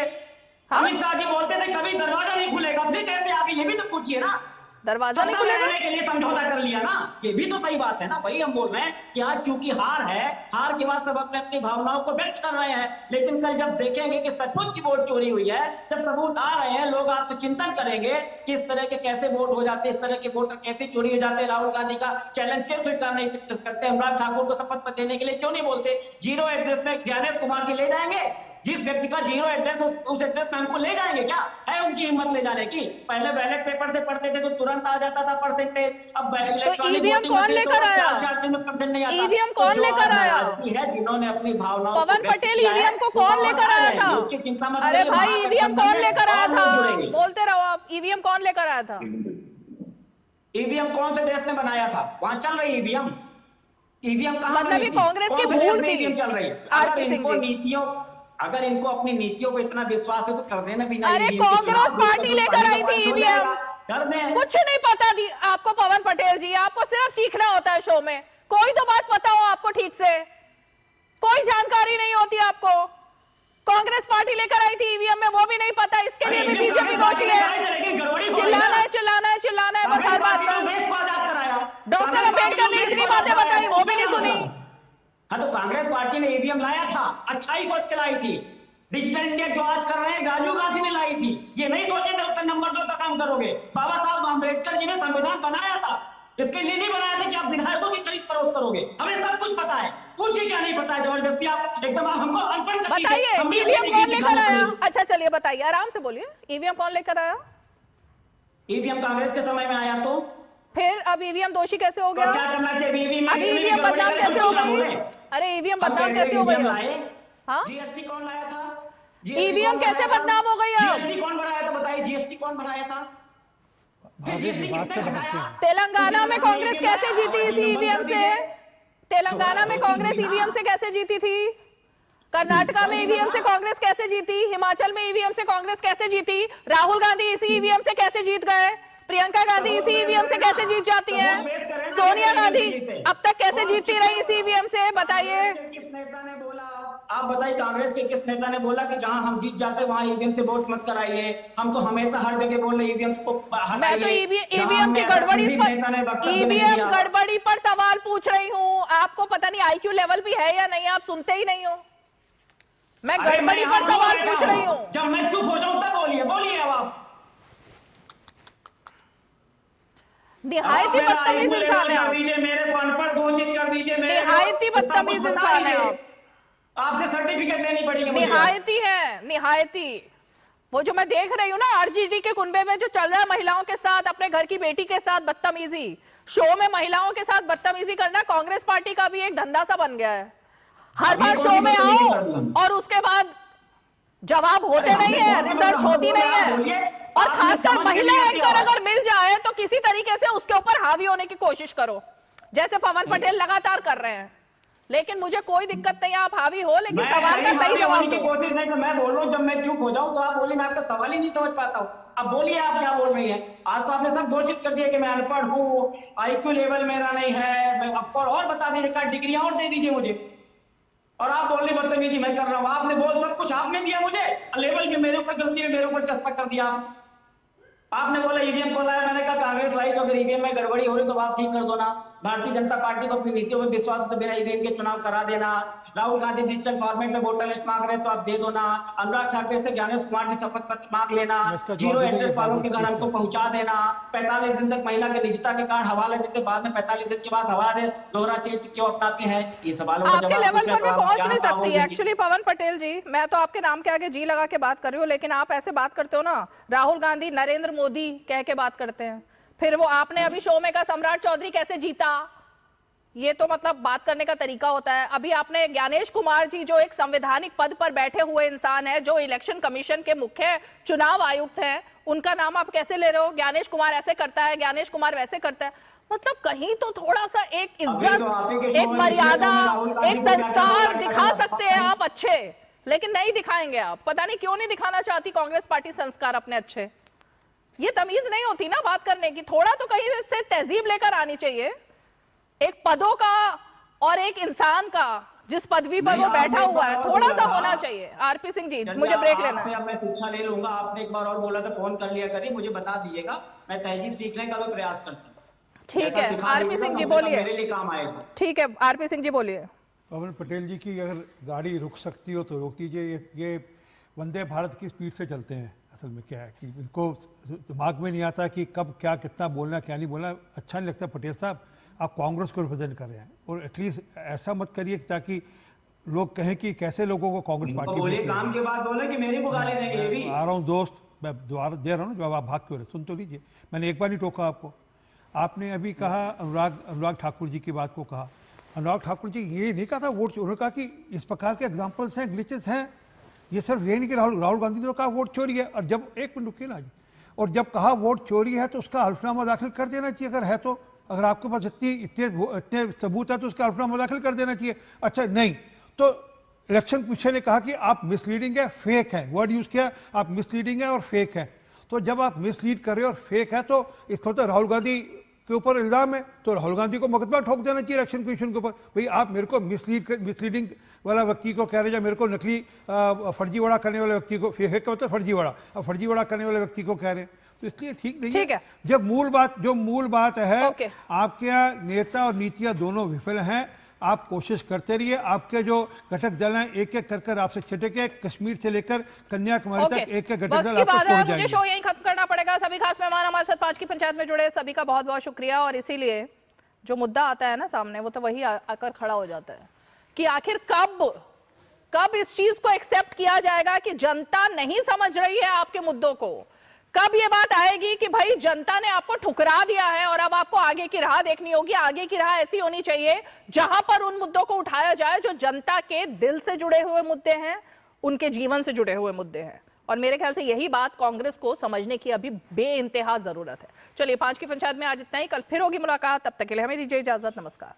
अमित शाह जी बोलते थे कभी दरवाजा नहीं खुलेगा, फिर कहते आगे ये भी तो पूछिए ना,
दरवाजा नहीं खुलेगा
के लिए समझौता कर लिया ना, ये भी तो सही बात है ना। वही हम बोल रहे हैं कि आज चूंकि हार है, हार के बाद सब अपने अपनी भावनाओं को व्यक्त कर रहे हैं, लेकिन कल जब देखेंगे कि सचमुच की वोट चोरी हुई है, जब सबूत आ रहे हैं, लोग आत्मचिंतन करेंगे कि इस तरह के कैसे वोट हो जाते, इस तरह के वोटर कैसे चोरी हो जाते, राहुल गांधी का चैलेंज क्यों स्वीकार नहीं करते, अनुराग ठाकुर को शपथ पत्र देने के लिए क्यों नहीं बोलते, जीरो एड्रेस में ज्ञानेश कुमार जी ले जाएंगे, जिस व्यक्ति का जीरो एड्रेस उस एड्रेस में हमको ले जाएंगे, क्या है उनकी हिम्मत ले जाने की? पहले बैलेट पेपर से पढ़ते थे तो तुरंत आ जाता था परसेंटेज, अब
तो ईवीएम कौन लेकर आया? ईवीएम कौन लेकर आया?
जिन्होंने अपनी भावनाओं,
पवन पटेल ईवीएम को कौन लेकर आया था? अरे भाई ईवीएम कौन लेकर आया था? बोलते रहो आप, ईवीएम कौन लेकर आया था?
ईवीएम कौन से देश ने बनाया था? वहां चल रही ईवीएम, ईवीएम कहां?
मतलब ये कांग्रेस की भूल थी।
चल रही है। अगर इनको अपनी नीतियों पे इतना विश्वास है तो कर देना बिना।
अरे कांग्रेस पार्टी लेकर आई थी ईवीएम, कुछ नहीं पता थी आपको पवन पटेल जी, आपको सिर्फ सीखना होता है शो में। कोई तो बात पता हो आपको ठीक से, कोई जानकारी नहीं होती आपको। कांग्रेस पार्टी लेकर आई थी ईवीएम में, वो भी नहीं पता, इसके लिए भी बीजेपी दोषी है। चिल्लाना है चिल्लाना है चिल्लाना है बस हर बात में। डॉक्टर अम्बेडकर ने इतनी बातें बताई, वो भी नहीं सुनी।
हाँ, तो कांग्रेस पार्टी ने ईवीएम लाया था, अच्छा ही सोच के लाई थी। डिजिटल इंडिया जो आज कर रहे हैं राजीव गांधी ने लाई थी, ये नहीं सोचे थे उत्तर नंबर 2 का काम करोगे। बाबा साहब अम्बेडकर जी ने संविधान बनाया था, इसके लिए नहीं बनाया था कि आप विधायकों की खरीद पर करोगे। हमें सब कुछ पता है, पूछिए क्या नहीं पता है, जबरदस्ती आप एकदम हमको अनपढ़
बताइए। ईवीएम कौन लेकर आया? अच्छा चलिए बताइए, आराम से बोलिए, ईवीएम कौन लेकर आया?
ईवीएम कांग्रेस के समय में आया, तो
फिर अब ईवीएम दोषी कैसे हो गया?
तो क्या करना चाहिए?
अभी ईवीएम बदनाम कैसे हो गई? अरे ईवीएम बदनाम कैसे हो गई? हाँ,
जीएसटी कौन लाया था?
ईवीएम कैसे बदनाम हो गई?
जीएसटी कौन बनाया था? बताइए, जीएसटी कौन बनाया था?
तेलंगाना में कांग्रेस कैसे जीती इस ईवीएम से? तेलंगाना में कांग्रेस ईवीएम से कैसे जीती थी? कर्नाटका में ईवीएम से कांग्रेस कैसे जीती? हिमाचल में ईवीएम से कांग्रेस कैसे जीती? राहुल गांधी इसी ईवीएम से कैसे जीत गए? प्रियंका गांधी इसी ईवीएम से कैसे जीत जाती हैं? सोनिया गांधी अब तक कैसे जीतती रही इसी ईवीएम से? बताइए।
किस नेता ने बोला, आप बताइए, कांग्रेस के किस नेता ने बोला कि जहां हम जीत जाते वहां ईवीएम से वोट मत कराइए? हम तो हमेशा हर जगह बोल रहे ईवीएम को हटाइए।
मैं तो ईवीएम की गड़बड़ी पर सवाल पूछ रही हूँ। आपको पता नहीं आईक्यू लेवल भी है या नहीं, आप सुनते ही नहीं हो। मैं गड़बड़ी पर सवाल पूछ रही हूँ।
जब मैं चुप हो जाऊं तब बोलिए अब आप।
निहायती बदतमीज इंसान है आप।
मेरे को अनपढ़ घोषित कर दीजिए।
निहायती बदतमीज इंसान है आप।
आपसे सर्टिफिकेट लेनी पड़ेगी मुझे।
निहायती है, निहायती। वो जो मैं देख रही हूँ ना आरजेडी के कुनबे में जो चल रहा है महिलाओं के साथ, अपने घर की बेटी के साथ बदतमीजी, शो में महिलाओं के साथ बदतमीजी करना कांग्रेस पार्टी का भी एक धंधा सा बन गया है। हर बार शो में आओ और उसके बाद जवाब होते नहीं है, रिसर्च होती नहीं है, और खासकर महिला एंकर अगर मिल जाए तो किसी तरीके से उसके ऊपर हावी होने की कोशिश करो, जैसे पवन पटेल लगातार कर रहे हैं। लेकिन मुझे कोई दिक्कत नहीं है आप हावी हो, लेकिन सवाल का सही जवाब दो।
कोशिश नहीं तो मैं बोल रहा हूँ, जब मैं चुप हो जाऊं तो आप बोलिए, मैं आपका सवाल ही नहीं समझ पाता हूँ। अब बोलिए आप क्या बोल रही हैं। आज तो आपने सब घोषित कर दिया कि मैं अनपढ़ हूँ, आईक्यू लेवल मेरा नहीं है, और बता दीजिए, डिग्रियां और दे दीजिए मुझे, और आप बोल रहे बदतमीजी मैं कर रहा हूँ। आपने बोल सब कुछ आपने दिया मुझे, लेवल भी मेरे ऊपर गलती है, मेरे ऊपर चस्पा कर दिया। आपने बोला ईवीएम खोला है, मैंने कहा कांग्रेस लाइट, अगर ईवीएम में गड़बड़ी हो रही तो आप ठीक कर दो ना। भारतीय जनता पार्टी को अपनी नीतियों में विश्वास तो बिना ईवीएम के चुनाव करा देना। राहुल गांधी डिजिटल फॉर्मेट में वोटर लिस्ट मांग रहे हैं तो आप दे दो ना। अनुराग ठाकुर से ज्ञानेश कुमार जी शपथ पत्र मांग लेना। जीरो एड्रेस वालों के घर हमको पहुंचा देना। 45 दिन तक महिला के निजता के कार्ड हवाले देते, बाद में 45 दिन के बाद हवाले दोहरा चरित्र क्यों अपनाते हैं? ये सवालों का जवाब
लेवल पर मैं पहुंच नहीं सकती एक्चुअली। पवन पटेल जी, मैं तो आपके नाम के आगे जी लगा के बात कर रही हूँ, लेकिन आप ऐसे बात करते हो ना, राहुल गांधी नरेंद्र मोदी कह के बात करते हैं, फिर वो आपने अभी शो में कहा सम्राट चौधरी कैसे जीता, ये तो मतलब बात करने का तरीका होता है। अभी आपने ज्ञानेश कुमार जी जो एक संवैधानिक पद पर बैठे हुए इंसान है, जो इलेक्शन कमीशन के मुख्य चुनाव आयुक्त हैं, उनका नाम आप कैसे ले रहे हो? ज्ञानेश कुमार ऐसे करता है, ज्ञानेश कुमार वैसे करता है। मतलब कहीं तो थोड़ा सा एक इज्जत, एक मर्यादा, एक संस्कार दिखा सकते हैं आप अच्छे, लेकिन नहीं दिखाएंगे आप। पता नहीं क्यों नहीं दिखाना चाहती कांग्रेस पार्टी संस्कार अपने अच्छे। ये तमीज नहीं होती ना बात करने की, थोड़ा तो कहीं से तहजीब लेकर आनी चाहिए। एक पदों का और एक इंसान का, जिस पदवी पर वो बैठा हुआ है, थोड़ा सा होना चाहिए। आरपी सिंह जी, मुझे ब्रेक लेना है।
मैं शिक्षा ले लूंगा। आपने एक बार और बोला था फोन कर लिया करिए, मुझे बता दीजिएगा, मैं तहजीब सीखने का भी प्रयास करता हूँ।
ठीक है आरपी सिंह जी बोलिए।
मेरे लिए काम आएगा।
ठीक है आरपी सिंह जी बोलिए।
पवन पटेल जी की अगर गाड़ी रुक सकती हो तो रोक दीजिए। ये वंदे भारत की स्पीड से चलते हैं। असल में क्या है कि इनको दिमाग में नहीं आता कि कब क्या कितना बोलना क्या नहीं बोलना। अच्छा नहीं लगता पटेल साहब, आप कांग्रेस को रिप्रेजेंट कर रहे हैं, और एटलीस्ट ऐसा मत करिए ताकि लोग कहें कि कैसे लोगों को कांग्रेस पार्टी में
काम के बाद बोले कि मेरे को गाली देंगे। ये भी
आ रहा हूँ दोस्त, मैं दोबारा दे रहा हूँ जब आप भाग क्यों रहे, सुन तो लीजिए। मैंने एक बार नहीं टोका आपको। आपने अभी कहा अनुराग ठाकुर जी की बात को कहा। अनुराग ठाकुर जी ये नहीं कहा था वोट, उन्होंने कहा कि इस प्रकार के एग्जाम्पल्स हैं, ग्लिचेस हैं। ये सिर्फ ये नहीं कि राहुल गांधी ने कहा वोट चोरी है, और जब एक मिनट रुकिए ना जी, और जब कहा वोट चोरी है तो उसका हल्फनामा दाखिल कर देना चाहिए। अगर है तो, अगर आपके पास इतने सबूत है तो उसका हल्फनामा दाखिल कर देना चाहिए। अच्छा नहीं तो इलेक्शन कमीशन ने कहा कि आप मिसलीडिंग है, फेक है, वर्ड यूज किया, आप मिसलीडिंग है और फेक है। तो जब आप मिसलीड कर रहे हो और फेक है तो इसका मतलब राहुल गांधी के ऊपर इल्जाम है, तो राहुल गांधी को मुकदमा ठोक देना चाहिए इलेक्शन कमीशन के ऊपर। भाई आप मेरे को मिसलीडिंग वाला व्यक्ति को कह रहे हैं, मेरे को नकली फर्जीवाड़ा करने वाले व्यक्ति को, फेक का मतलब फर्जीवाड़ा, और फर्जीवाड़ा करने वाले व्यक्ति को कह रहे हैं, तो इसलिए ठीक नहीं है। जब मूल बात है आपके यहाँ नेता और नीतियां दोनों विफल हैं। आप कोशिश करते रहिए, आपके जो घटक दल हैं एक एक कर आपसे छिटके, कश्मीर से लेकर कन्याकुमारी तक एक एक घटक दल आपको छोड़ जाएंगे।
मुझे शो यहीं खत्म करना पड़ेगा। सभी खास मेहमान हमारे साथ 5 की पंचायत में जुड़े, सभी का बहुत बहुत शुक्रिया। और इसीलिए जो मुद्दा आता है ना सामने, वो तो वही आकर खड़ा हो जाता है कि आखिर कब इस चीज को एक्सेप्ट किया जाएगा कि जनता नहीं समझ रही है आपके मुद्दों को। कब ये बात आएगी कि भाई जनता ने आपको ठुकरा दिया है और अब आपको आगे की राह देखनी होगी। आगे की राह ऐसी होनी चाहिए जहां पर उन मुद्दों को उठाया जाए जो जनता के दिल से जुड़े हुए मुद्दे हैं, उनके जीवन से जुड़े हुए मुद्दे हैं। और मेरे ख्याल से यही बात कांग्रेस को समझने की अभी बेइंतहा जरूरत है। चलिए 5 की पंचायत में आज इतना ही, कल फिर होगी मुलाकात, तब तक के लिए हमें दीजिए इजाजत। नमस्कार।